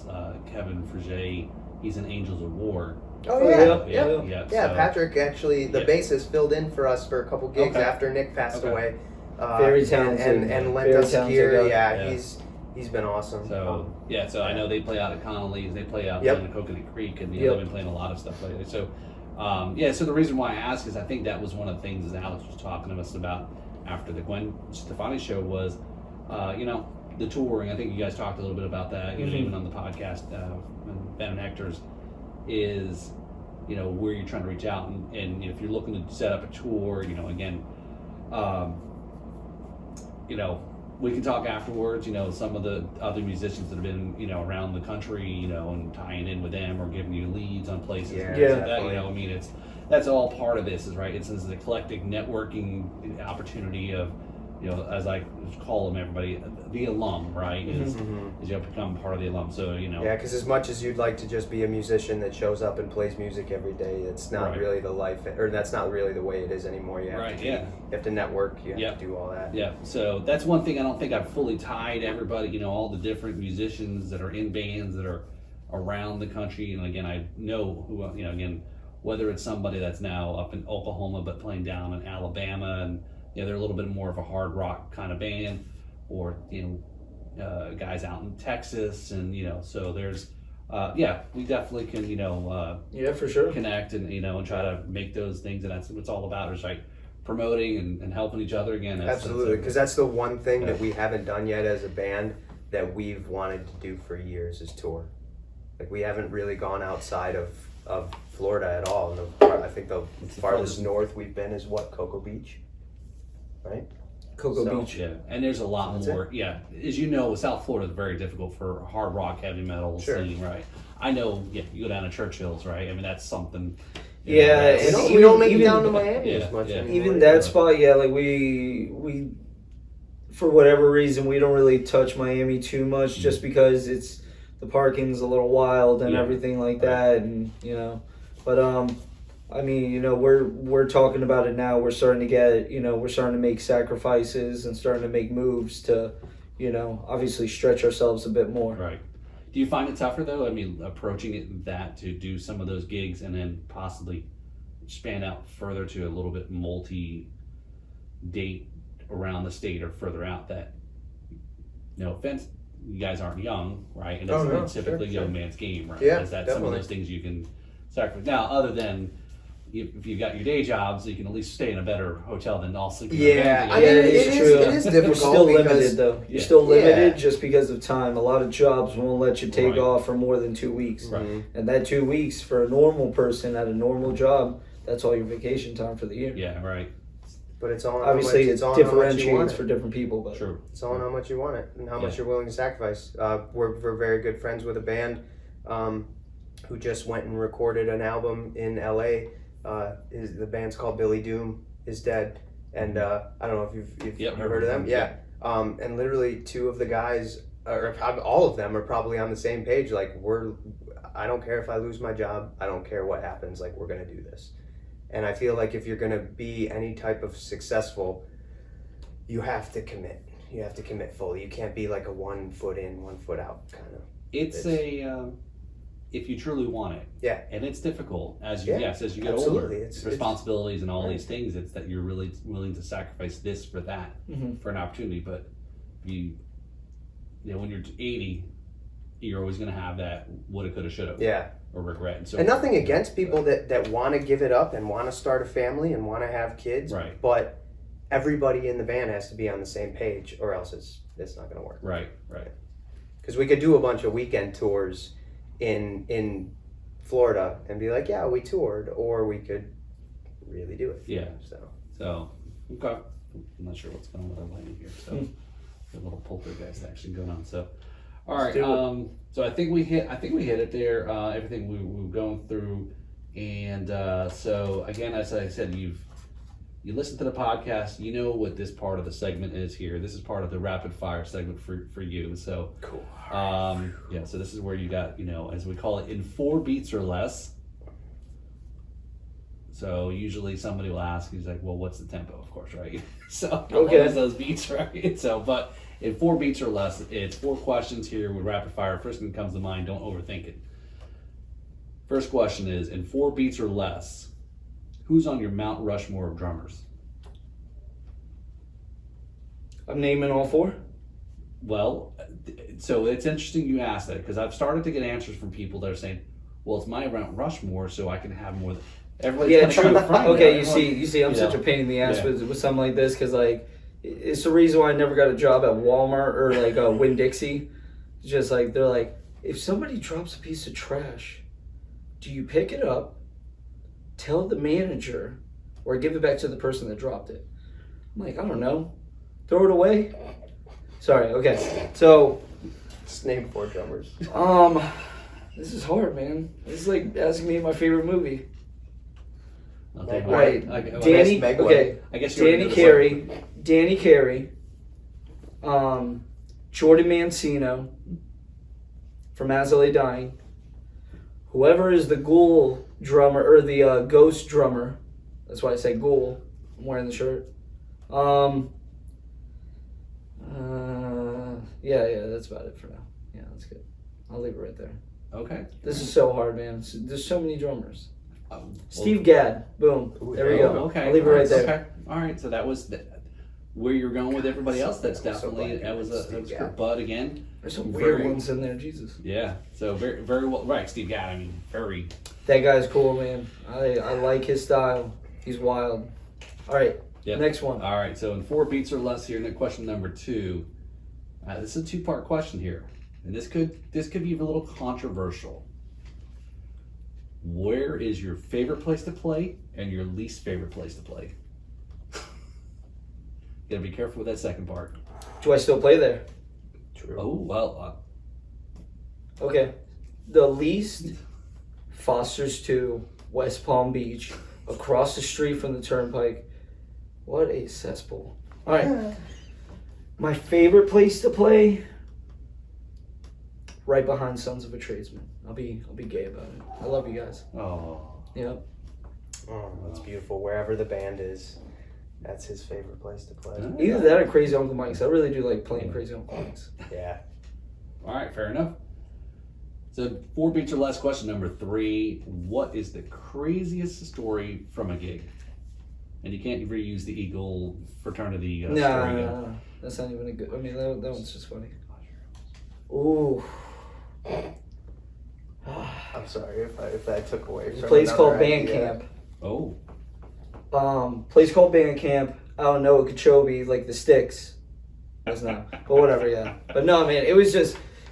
Kevin Frege, he's in Angels of War. Oh Oh, yeah, yeah. yeah. so- Patrick actually, the Yeah. bassist, filled in for us for a couple gigs Okay. after Nick passed Okay. away. Very talented. and lent Very us talented gear. guy. Yeah, Yeah. he's been awesome. So so I know they play out at Connolly's, they play out Yep. down in Coconut Creek, and Yep. they've been playing a lot of stuff lately. So so the reason why I ask is I think that was one of the things that Alex was talking to us about after the Gwen Stefani show was, the touring. I think you guys talked a little bit about that, Mhm. even on the podcast, Ben and Hector's, is where you're trying to reach out, and if you're looking to set up a tour, again, we can talk afterwards. Some of the other musicians that have been around the country, and tying in with them or giving you leads on places. Yeah, and things like that. definitely. I mean, that's all part of this, is right. It's this eclectic networking opportunity of, as I call them, everybody, the alum, right? Is you have to become part of the alum. So Yeah, because as much as you'd like to just be a musician that shows up and plays music every day, it's not Right. really the life, or that's not really the way it is anymore. You have Right, to yeah. you have to network. You have Yep. to do all that. Yeah, so that's one thing I don't think I've fully tied everybody, all the different musicians that are in bands that are around the country. And again, I know who, again, whether it's somebody that's now up in Oklahoma but playing down in Alabama, and they're a little bit more of a hard rock kind of band, or guys out in Texas, and so there's we definitely can yeah, for sure. connect and and try to make those things, and that's what it's all about, is like promoting and helping each other. Again, Absolutely, because that's the one thing Yeah. that we haven't done yet as a band that we've wanted to do for years is tour. Like we haven't really gone outside of Florida at all. And I think the It's the farthest farthest. north we've been is what, Cocoa Beach, right? Cocoa So- Beach. Yeah, and there's a lot That's more. Yeah, as you know, South Florida is very difficult for hard rock, heavy metal Sure. scene, right? I know. Yeah, you go down to Churchill's, right? I mean, that's something. Yeah, that's- We and don't, we don't make it even- down to Miami Yeah, as much yeah. anymore. Even that spot, yeah, like we for whatever reason we don't really touch Miami too much, just because the parking's a little wild and Yeah. everything like that, and but I mean, we're talking about it now. We're starting to get, we're starting to make sacrifices and starting to make moves to, obviously stretch ourselves a bit more. Right. Do you find it tougher though? I mean, approaching it that to do some of those gigs and then possibly span out further to a little bit multi-date around the state or further out. That, no offense, you guys aren't young, right? And Oh, it's no, typically sure. young man's game, right? Yeah, Is that some of definitely. those things you can sacrifice? Now, other than if you've got your day job, so you can at least stay in a better hotel than all sleep. in your Yeah, van I mean, together. it is difficult. You're still because- limited though. You're Yeah. still limited Yeah. just because of time. A lot of jobs won't let you take Right. off for more than 2 weeks. Right. And that 2 weeks for a normal person at a normal job, that's all your vacation time for the year. Yeah, right. But it's all on Obviously, it's all it on how much you want differentiates it. for different people, but True. It's all on how much you want it and how much Yeah. you're willing to sacrifice. We're very good friends with a band who just went and recorded an album in LA. The band's called Billy Doom is Dead, and I don't know if you've heard of them. Yeah. And literally two of the guys, or all of them, are probably on the same page. Like I don't care if I lose my job. I don't care what happens. Like, we're gonna do this. And I feel like if you're gonna be any type of successful, you have to commit. You have to commit fully. You can't be like a 1 foot in, 1 foot out kind of. It's if you truly want it. Yeah. And it's difficult as you get absolutely. older. It's responsibilities and all right. these things. It's that you're really willing to sacrifice this for that, for an opportunity. But you know, when you're 80, you're always going to have that woulda, coulda, shoulda, Yeah. or regret. And so, And nothing against people that want to give it up and want to start a family and want to have kids. Right. But everybody in the band has to be on the same page, or else it's not going to work. Right. Because we could do a bunch of weekend tours in Florida and be like, yeah, we toured, or we could really do it. Yeah. So Okay. I'm not sure what's going on with our lighting here. So a little poltergeist action going on. So all right. Let's do So I think we hit it there. Everything we were going through, and so again, as I said, you listen to the podcast, you know what this part of the segment is here. This is part of the rapid fire segment for you. So cool. Yeah, so this is where you got, as we call it, in 4 beats or less. So usually somebody will ask, he's like, well, what's the tempo, of course, right? So Okay. what is those beats, right? So, but in 4 beats or less, it's 4 questions here with rapid fire. First thing that comes to mind, don't overthink it. First question is, in 4 beats or less, who's on your Mount Rushmore of drummers? I'm naming all 4. Well, so it's interesting you asked that, because I've started to get answers from people that are saying, well, it's my Mount Rushmore, so I can have more than everybody. Yeah, true. Okay, you see. see, I'm such a pain in the ass with something like this, because like it's the reason why I never got a job at Walmart or like Winn-Dixie. It's just like they're like, if somebody drops a piece of trash, do you pick it up, tell the manager, or give it back to the person that dropped it? I'm like, I don't know, throw it away. Sorry. Okay, so Just name 4 drummers. this is hard, man. This is like asking me my favorite movie. I'll take Right, mine. Danny. Meg Okay, I guess you're Danny Carey, Jordan Mancino from As I Lay Dying, whoever is the ghoul drummer or the ghost drummer. That's why I say ghoul. I'm wearing the shirt. Yeah, that's about it for now. Yeah, that's good. I'll leave it right there. Okay. This is so hard, man. There's so many drummers. Well, Steve Gadd. Boom. Ooh, There we there go. you go. Okay. I'll leave it right there. Okay. All right. So that was where you're going with everybody else. That's I'm so definitely glad that was Steve good. Gadd. But again, There's some Very- weird ones in there, Jesus. yeah. So very very well. Right, Steve Gadd. I mean, very. That guy's cool, man. I like his style. He's wild. All right, Yep. next one. All right. So in 4 beats or less here. And question number 2. This is a 2-part question here, and this could be a little controversial. Where is your favorite place to play and your least favorite place to play? Gotta be careful with that second part. Do I still play there? True. Oh well. Okay. The least, Foster's 2, West Palm Beach, across the street from the Turnpike. What a cesspool. All right. My favorite place to play, right behind Sons of a Tradesman. I'll be gay about it. I love you guys. Oh. Yep. Oh, that's beautiful. Wherever the band is, that's his favorite place to play. Either that or Crazy Uncle Mike's. I really do like playing Crazy Uncle Mike's. Yeah. All right, fair enough. So 4 beats or less. Question number 3. What is the craziest story from a gig? And you can't reuse the Eagle fraternity story. No. That's not even a good. I mean, that one's just funny. Ooh. I'm sorry if I took away There's from a place another called Band idea. Camp. Oh. Place called Band Camp. I don't know, Okeechobee, like the Sticks. That's not. But whatever, yeah. But no, man, it was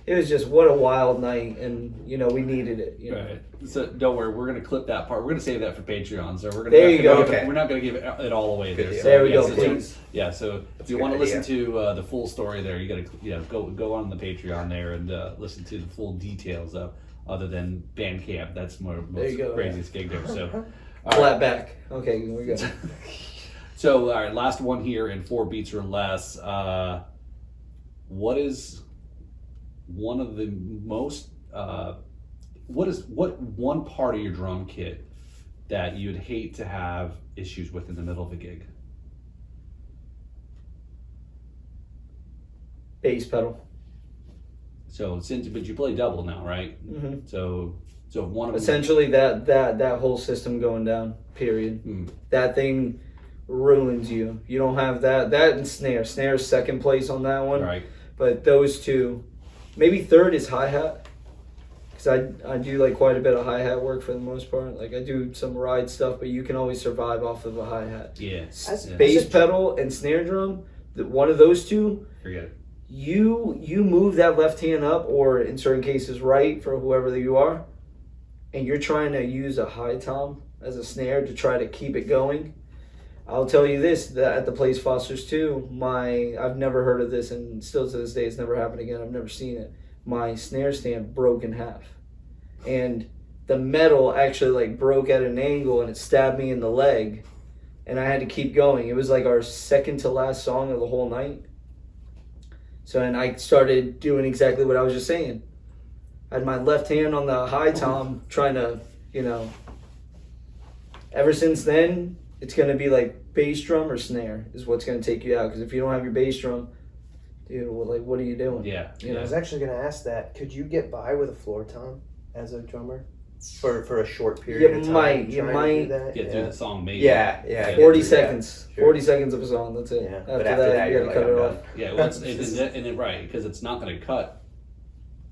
it was just what a wild night, and we needed it. Right. So don't worry, we're gonna clip that part. We're gonna save that for Patreon. So we're gonna. There you go. Okay. We're not gonna give it all away there. So, There we go, so please. Yeah. So if you a want to good listen to the full story, there you gotta go on the Patreon there and listen to the full details of other than band camp. That's There most you go, craziest gig there. So. all Flat right. back. Okay, here we go. So all right, last one here in 4 beats or less. What is one of the most what one part of your drum kit that you'd hate to have issues with in the middle of a gig? Bass pedal. So but you play double now, right? Mm-hmm. So one of them, Essentially, that whole system going down. Period. That thing ruins you. You don't have that and snare. Snare's second place on that one. right? But those two, maybe third is hi-hat. Because I do like quite a bit of hi-hat work for the most part. Like I do some ride stuff, but you can always survive off of a hi-hat. Yeah. Yeah. Bass pedal and snare drum, one of those two, Forget it. you move that left hand up, or in certain cases right for whoever that you are, and you're trying to use a high tom as a snare to try to keep it going. I'll tell you this, that at the place Foster's 2, I've never heard of this, and still to this day it's never happened again. I've never seen it. My snare stand broke in half. And the metal actually like broke at an angle and it stabbed me in the leg. And I had to keep going. It was like our second to last song of the whole night. So, and I started doing exactly what I was just saying. I had my left hand on the high tom trying to, ever since then, it's going to be like bass drum or snare is what's going to take you out. Because if you don't have your bass drum, dude, what are you doing? Yeah. I was actually going to ask that. Could you get by with a floor tom as a drummer for a short period of time? You might. Get through the song, maybe. Yeah. 40 seconds. Sure. 40 seconds of a song, that's it. Yeah. After, But after that, you you're gotta like, cut it I'm off. done. Yeah. Well, and then right, because it's not going to cut.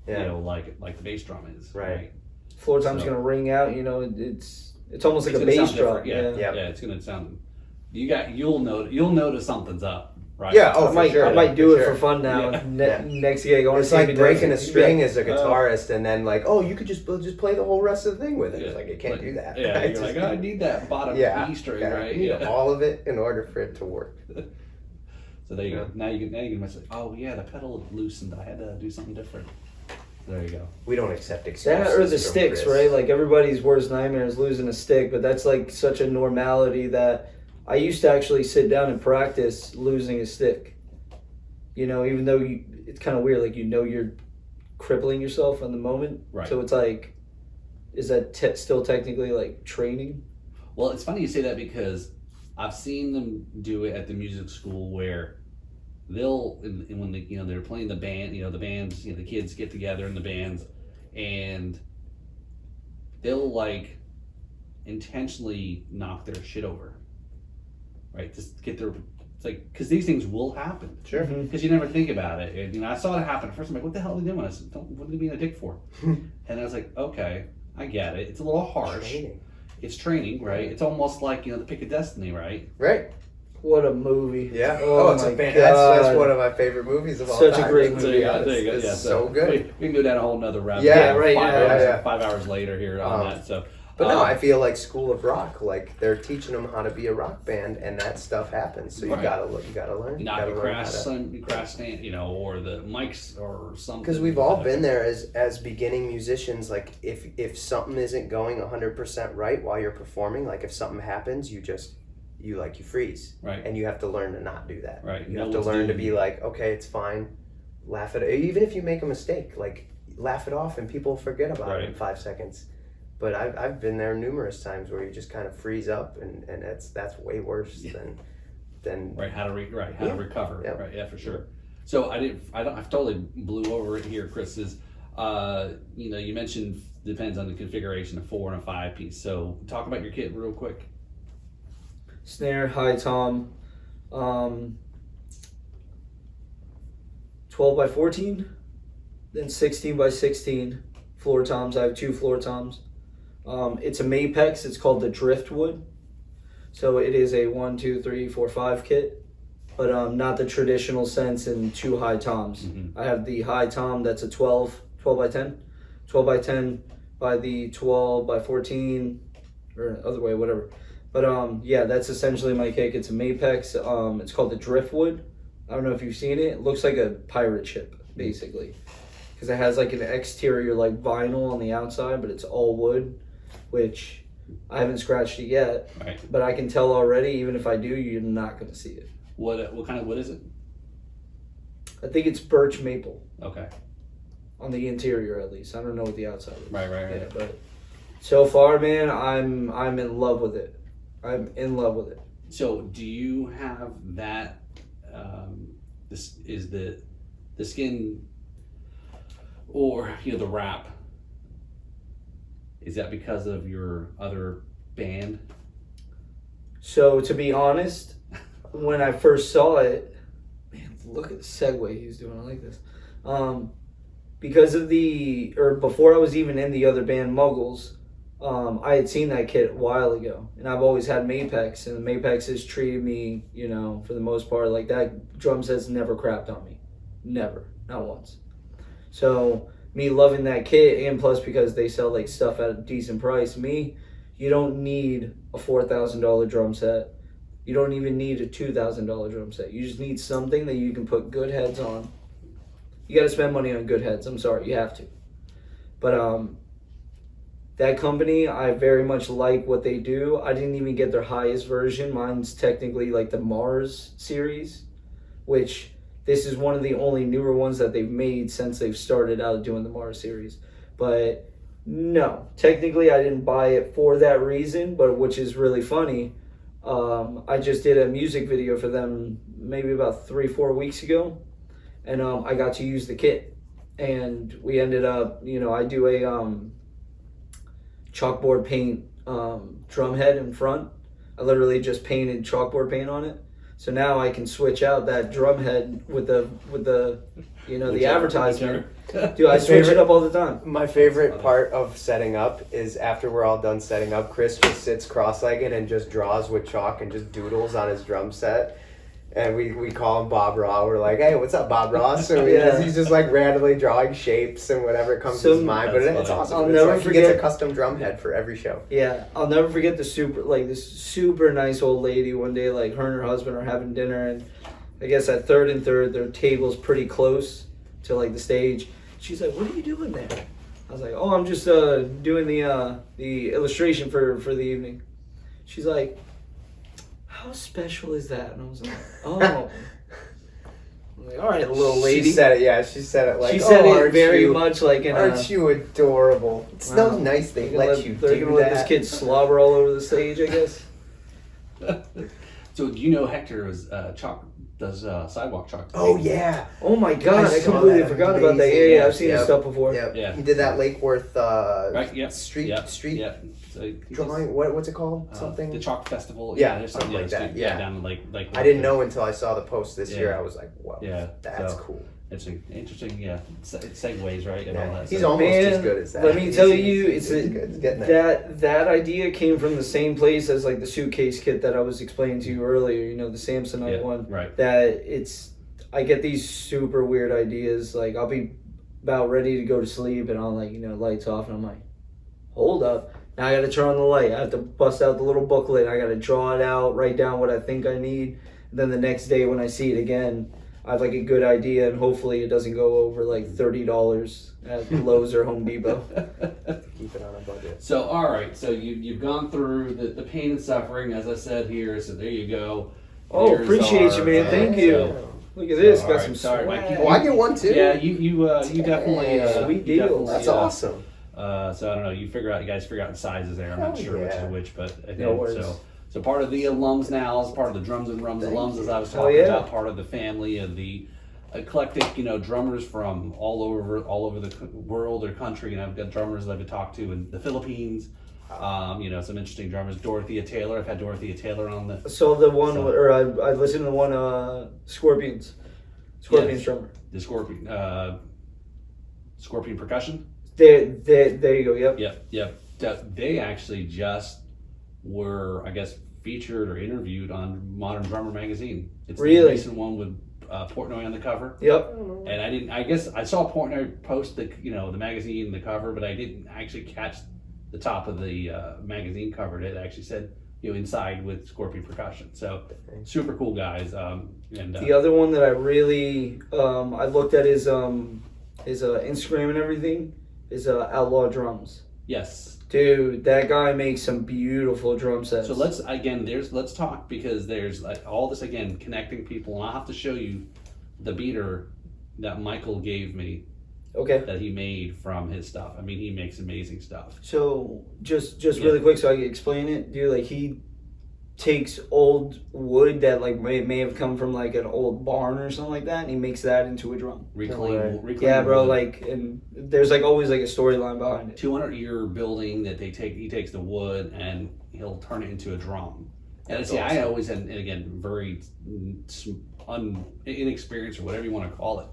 Yeah. Like the bass drum is. Right. Floor tom's So- gonna ring out, it's almost like It's a gonna bass sound drop. different, Yeah. Yeah. It's gonna sound. You'll notice something's up, right? Yeah. Oh, I might, for sure. I might do it sure. for fun now. Yeah. Next gig, I want to It's see if like he does breaking it. a string as a Oh. guitarist, and then like, oh, you could just play the whole rest of the thing with it. Yeah. It's like, I can't do that. Yeah, I you're just like, I need that bottom E string, yeah, right? you need Yeah. all of it in order for it to work. So there you Yeah. go. Now you can mess it. Oh yeah, the pedal loosened. I had to do something different. There you go. We don't accept excuses. That or the from sticks, Chris. right? Like everybody's worst nightmare is losing a stick, but that's like such a normality that I used to actually sit down and practice losing a stick. Even though it's kind of weird, like you're crippling yourself in the moment. Right. So it's like, is that still technically like training? Well, it's funny you say that because I've seen them do it at the music school where they'll when they're playing the band, the bands, the kids get together in the bands, and they'll like intentionally knock their shit over, right? Just get their. It's like, because these things will happen. Sure. Mhm. Because you never think about it. And, I saw it happen at first. I'm like, what the hell are they doing? I said, what are they being a dick for? And I was like, okay, I get it. It's a little harsh. Training. It's training, right? It's almost like, the Pick of Destiny, right? Right. What a movie! Yeah. Oh, it's my a fan. God. That's one of my favorite movies of all Such a time. great to movie. be honest. There you go. It's Yeah, so good. We can go down a whole nother rabbit Yeah, hole. right, 5 yeah, hours, yeah. 5 hours later here on that. So, But no, I feel like School of Rock, like they're teaching them how to be a rock band, and that stuff happens. So you Right. gotta learn. not gotta your learn crash, how to. crash stand, or the mics or something. Because we've all been there as beginning musicians. Like if something isn't going 100% right while you're performing, like if something happens, you freeze, Right. and you have to learn to not do that. Right. You Know have to what's learn to doing. be like, okay, it's fine. Laugh it. Even if you make a mistake, like laugh it off, and people forget about Right. it in 5 seconds. But I've been there numerous times where you just kind of freeze up, and that's way worse than Right, how to Yeah. recover. Yeah. Right, yeah, for sure. So I totally blew over it here, Chris. You mentioned depends on the configuration of 4 and a 5 piece. So talk about your kit real quick. Snare, high tom, 12 by 14, then 16 by 16 floor toms. I have 2 floor toms. It's a Mapex. It's called the Driftwood. So it is a 1, 2, 3, 4, 5 kit. but not the traditional sense in two high toms. I have the high tom that's a 12 by 10, 12 by 10 by the 12 by 14, or other way, whatever. But yeah, that's essentially my kick. It's a Mapex. It's called the Driftwood. I don't know if you've seen it. It looks like a pirate ship, basically, because it has like an exterior like vinyl on the outside, but it's all wood, which I haven't scratched it yet. Right. But I can tell already, even if I do, you're not going to see it. What kind of wood is it? I think it's birch maple Okay. on the interior, at least. I don't know what the outside is. Right. Yeah, but so far, man, I'm in love with it. I'm in love with it. So, do you have that? This is the skin, or the wrap. Is that because of your other band? So to be honest, when I first saw it, man, look at the segue he's doing. I like this. Because of before I was even in the other band, Muggles, I had seen that kit a while ago, and I've always had Mapex, and the Mapex has treated me, for the most part, like that drum set's never crapped on me. Never. Not once. So, me loving that kit, and plus because they sell like stuff at a decent price, you don't need a $4,000 drum set. You don't even need a $2,000 drum set. You just need something that you can put good heads on. You got to spend money on good heads. I'm sorry, you have to. But that company, I very much like what they do. I didn't even get their highest version. Mine's technically like the Mars series, which this is one of the only newer ones that they've made since they've started out doing the Mars series. But no, technically I didn't buy it for that reason, but which is really funny. I just did a music video for them maybe about 3-4 weeks ago, and I got to use the kit, and we ended up, I do a chalkboard paint drum head in front. I literally just painted chalkboard paint on it. So now I can switch out that drum head with the the advertisement. Dude, I switch it up all the time. My favorite part of setting up is after we're all done setting up, Chris just sits cross-legged and just draws with chalk and just doodles on his drum set. And we call him Bob Raw. We're like, hey, what's up, Bob Raw? So he's just like randomly drawing shapes and whatever comes to his mind. But it's awesome. I'll never forget. He gets a custom drum head for every show. Yeah, I'll never forget this super nice old lady one day. Like her and her husband are having dinner, and I guess at third and third, their table's pretty close to like the stage. She's like, "What are you doing there?" I was like, "Oh, I'm just doing the illustration for the evening." She's like, "How special is that?" And I was like, "Oh." I'm like, all right, little lady. She said it, yeah. She said it like, she said it very much like in aren't you adorable? It's so nice they let you do that. They're going to let this kid slobber all over the stage, I guess. So do you know Hector does sidewalk chalk? Oh, yeah. Oh, my God. I completely forgot about that. Yeah, I've seen his stuff before. Yeah. He did that Lake Worth street So drawing. What's it called? Something? The Chalk Festival. Yeah, there's something like that. Yeah, down like I didn't know until I saw the post this year. I was like, "Whoa, that's cool." It's interesting. Yeah, it segues right and all that. He's so. almost as good as that. Let me tell you, it's getting there. that idea came from the same place as like the suitcase kit that I was explaining to you earlier. The Samsonite one. Right. I get these super weird ideas. Like I'll be about ready to go to sleep, and I'll lights off, and I'm like, hold up. Now I got to turn on the light. I have to bust out the little booklet. I got to draw it out, write down what I think I need. And then the next day when I see it again, I have like a good idea, and hopefully it doesn't go over like $30 at Lowe's or Home Depot. Keep it on a budget. So all right, so you've gone through the pain and suffering, as I said here. So there you go. Oh, Here's appreciate you, man. Thank you. Look at this. Got some sorry, swag. Mikey. Oh, I get one too. Yeah, you definitely sweet you deal. definitely, That's awesome. So I don't know. You guys figure out the sizes there. I'm not sure which is which, but I think No worries. So part of the alums now is part of the Drums and Rums alums, as I was talking about, part of the family of the eclectic, drummers from all over the world or country. And I've got drummers that I've talked to in the Philippines. Some interesting drummers. Dorothea Taylor. I've had Dorothea Taylor on the. So the one, or I listened to the one, Scorpions drummer. The Scorpion percussion. There you go. Yep. They actually just were, I guess, featured or interviewed on Modern Drummer magazine. It's Really? the recent one with Portnoy on the cover. Yep. And I didn't. I guess I saw Portnoy post the the magazine, the cover, but I didn't actually catch the top of the magazine cover. It actually said inside with Scorpion Percussion. So super cool guys. And The other one that I really I looked at his Instagram and everything is Outlaw Drums. yes. Dude, that guy makes some beautiful drum sets. So let's talk, because there's like all this again connecting people, and I'll have to show you the beater that Michael gave me Okay. that he made from his stuff. I mean, he makes amazing stuff. So just really quick, so I can explain it, dude. Like he takes old wood that like may have come from like an old barn or something like that, and he makes that into a drum. Reclaim Yeah, bro. wood. Like, and there's like always like a storyline behind it. 200-year building that he takes the wood and he'll turn it into a drum. And That's see, I awesome. always had, and again, very inexperienced or whatever you want to call it.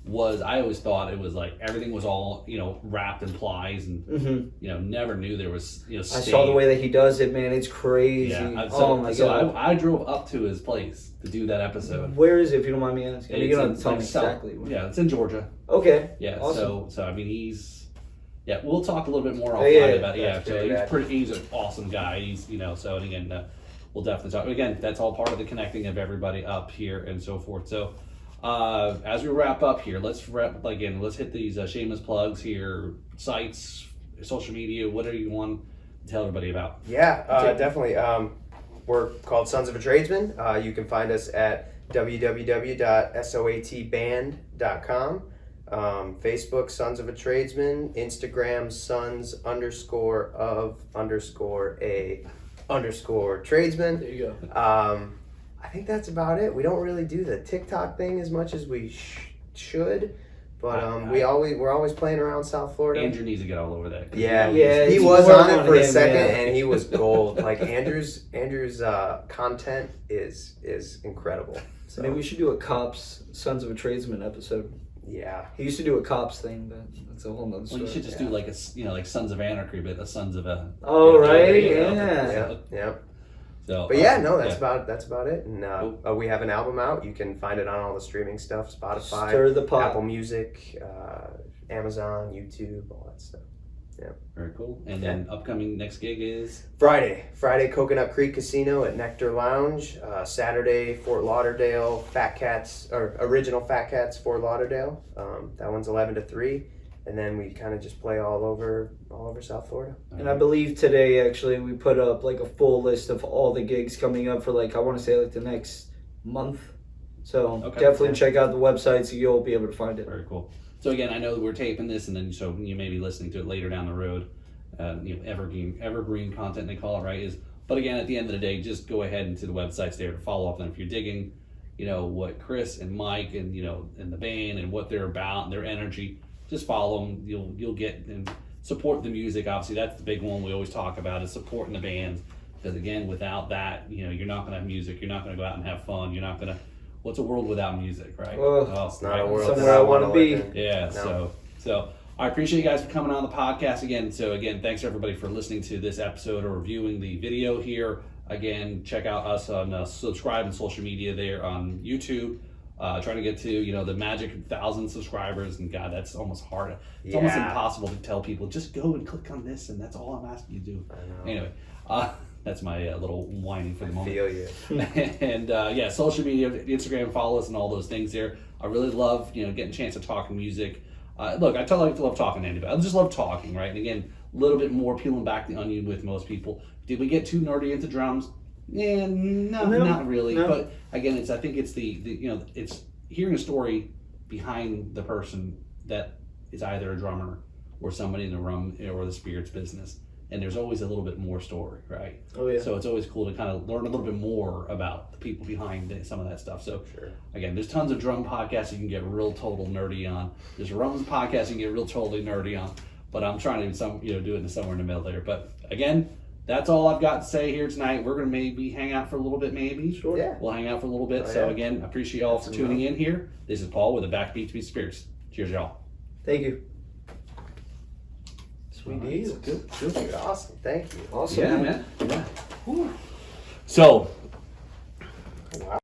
I always thought it was like everything was all wrapped in plies, and Mm-hmm. never knew there was I saw the way that he does it, man. It's crazy. Yeah, Oh my god. I drove up to his place to do that episode. Where is it, if you don't mind me asking? You don't have to tell me south. exactly. Yeah, it's in Georgia. Okay. Yeah, Awesome. so I mean we'll talk a little bit more Oh, offline yeah, about it. Yeah, that's so pretty he's an awesome guy. He's so, and again, we'll definitely talk. Again, that's all part of the connecting of everybody up here and so forth. So as we wrap up here, let's hit these shameless plugs here, sites, social media, whatever you want to tell everybody about. Yeah, definitely. We're called Sons of a Tradesman. You can find us at www.soatband.com. Facebook, Sons of a Tradesman. Instagram, sons_of_a_tradesman. There you go. I think that's about it. We don't really do the TikTok thing as much as we should, but we're always playing around South Florida. Andrew needs to get all over that. Yeah, Yeah, he it's was more on it on for a him, second, yeah. and he was gold. Like Andrew's content is incredible. So Maybe we should do a cops Sons of a Tradesman episode. yeah, He used to do a cops thing, but that's a whole nother Well, story. you should just do like like Sons of Anarchy, but a Sons of a. Oh, right? yeah. So, But yeah, no, yeah. that's about it. And we have an album out. You can find it on all the streaming stuff: Spotify, Stir the pot. Apple Music, Amazon, YouTube, all that stuff. Very cool. And then upcoming next gig is Friday, Coconut Creek Casino at Nectar Lounge. Saturday, Fort Lauderdale, original Fat Cats, Fort Lauderdale. That one's 11 to 3. And then we kind of just play all over South Florida. And I believe today, actually, we put up like a full list of all the gigs coming up for I want to say the next month. So definitely check out the website so you'll be able to find it. Very cool. So again, I know that we're taping this, and then so you may be listening to it later down the road. Evergreen content they call it, right? But again, at the end of the day, just go ahead into the websites there to follow up. And if you're digging, what Chris and Mike and and the band and what they're about and their energy, just follow them. You'll get and support the music. Obviously, that's the big one we always talk about is supporting the bands. Because again, without that, you're not going to have music. You're not going to go out and have fun. You're not going to. What's a world without music, right? It's not a world Somewhere that I wanna wanna be. live in. Yeah. No. So I appreciate you guys for coming on the podcast again. So again, thanks everybody for listening to this episode or reviewing the video here. Again, check out us on subscribe and social media there on YouTube. Trying to get to the magic 1,000 subscribers, and God, that's almost hard. It's almost impossible to tell people just go and click on this, and that's all I'm asking you to do. I know. Anyway, that's my little whining for the moment. Feel you. And social media, Instagram, follow us and all those things there. I really love getting a chance to talk music. Look, I love talking to anybody. I just love talking, right? And again, a little bit more peeling back the onion with most people. Did we get too nerdy into drums? Yeah, no, not really. No. But again, I think it's the it's hearing a story behind the person that is either a drummer or somebody in the rum or the spirits business. And there's always a little bit more story, right? Oh, yeah. So it's always cool to kind of learn a little bit more about the people behind some of that stuff. So again, there's tons of drum podcasts you can get real total nerdy on. There's rum podcasts you can get real totally nerdy on. But I'm trying to do it somewhere in the middle there. But again, that's all I've got to say here tonight. We're gonna maybe hang out for a little bit, maybe. Sure. Yeah. We'll hang out for a little bit. Oh, So yeah. again, I appreciate y'all for tuning in here. This is Paul with the Backbeat to Be Spirits. Cheers, y'all. Thank you. Sweet All right, deal. Good. Dude, awesome. Thank you. Awesome. Yeah, man. Yeah. So. Wow.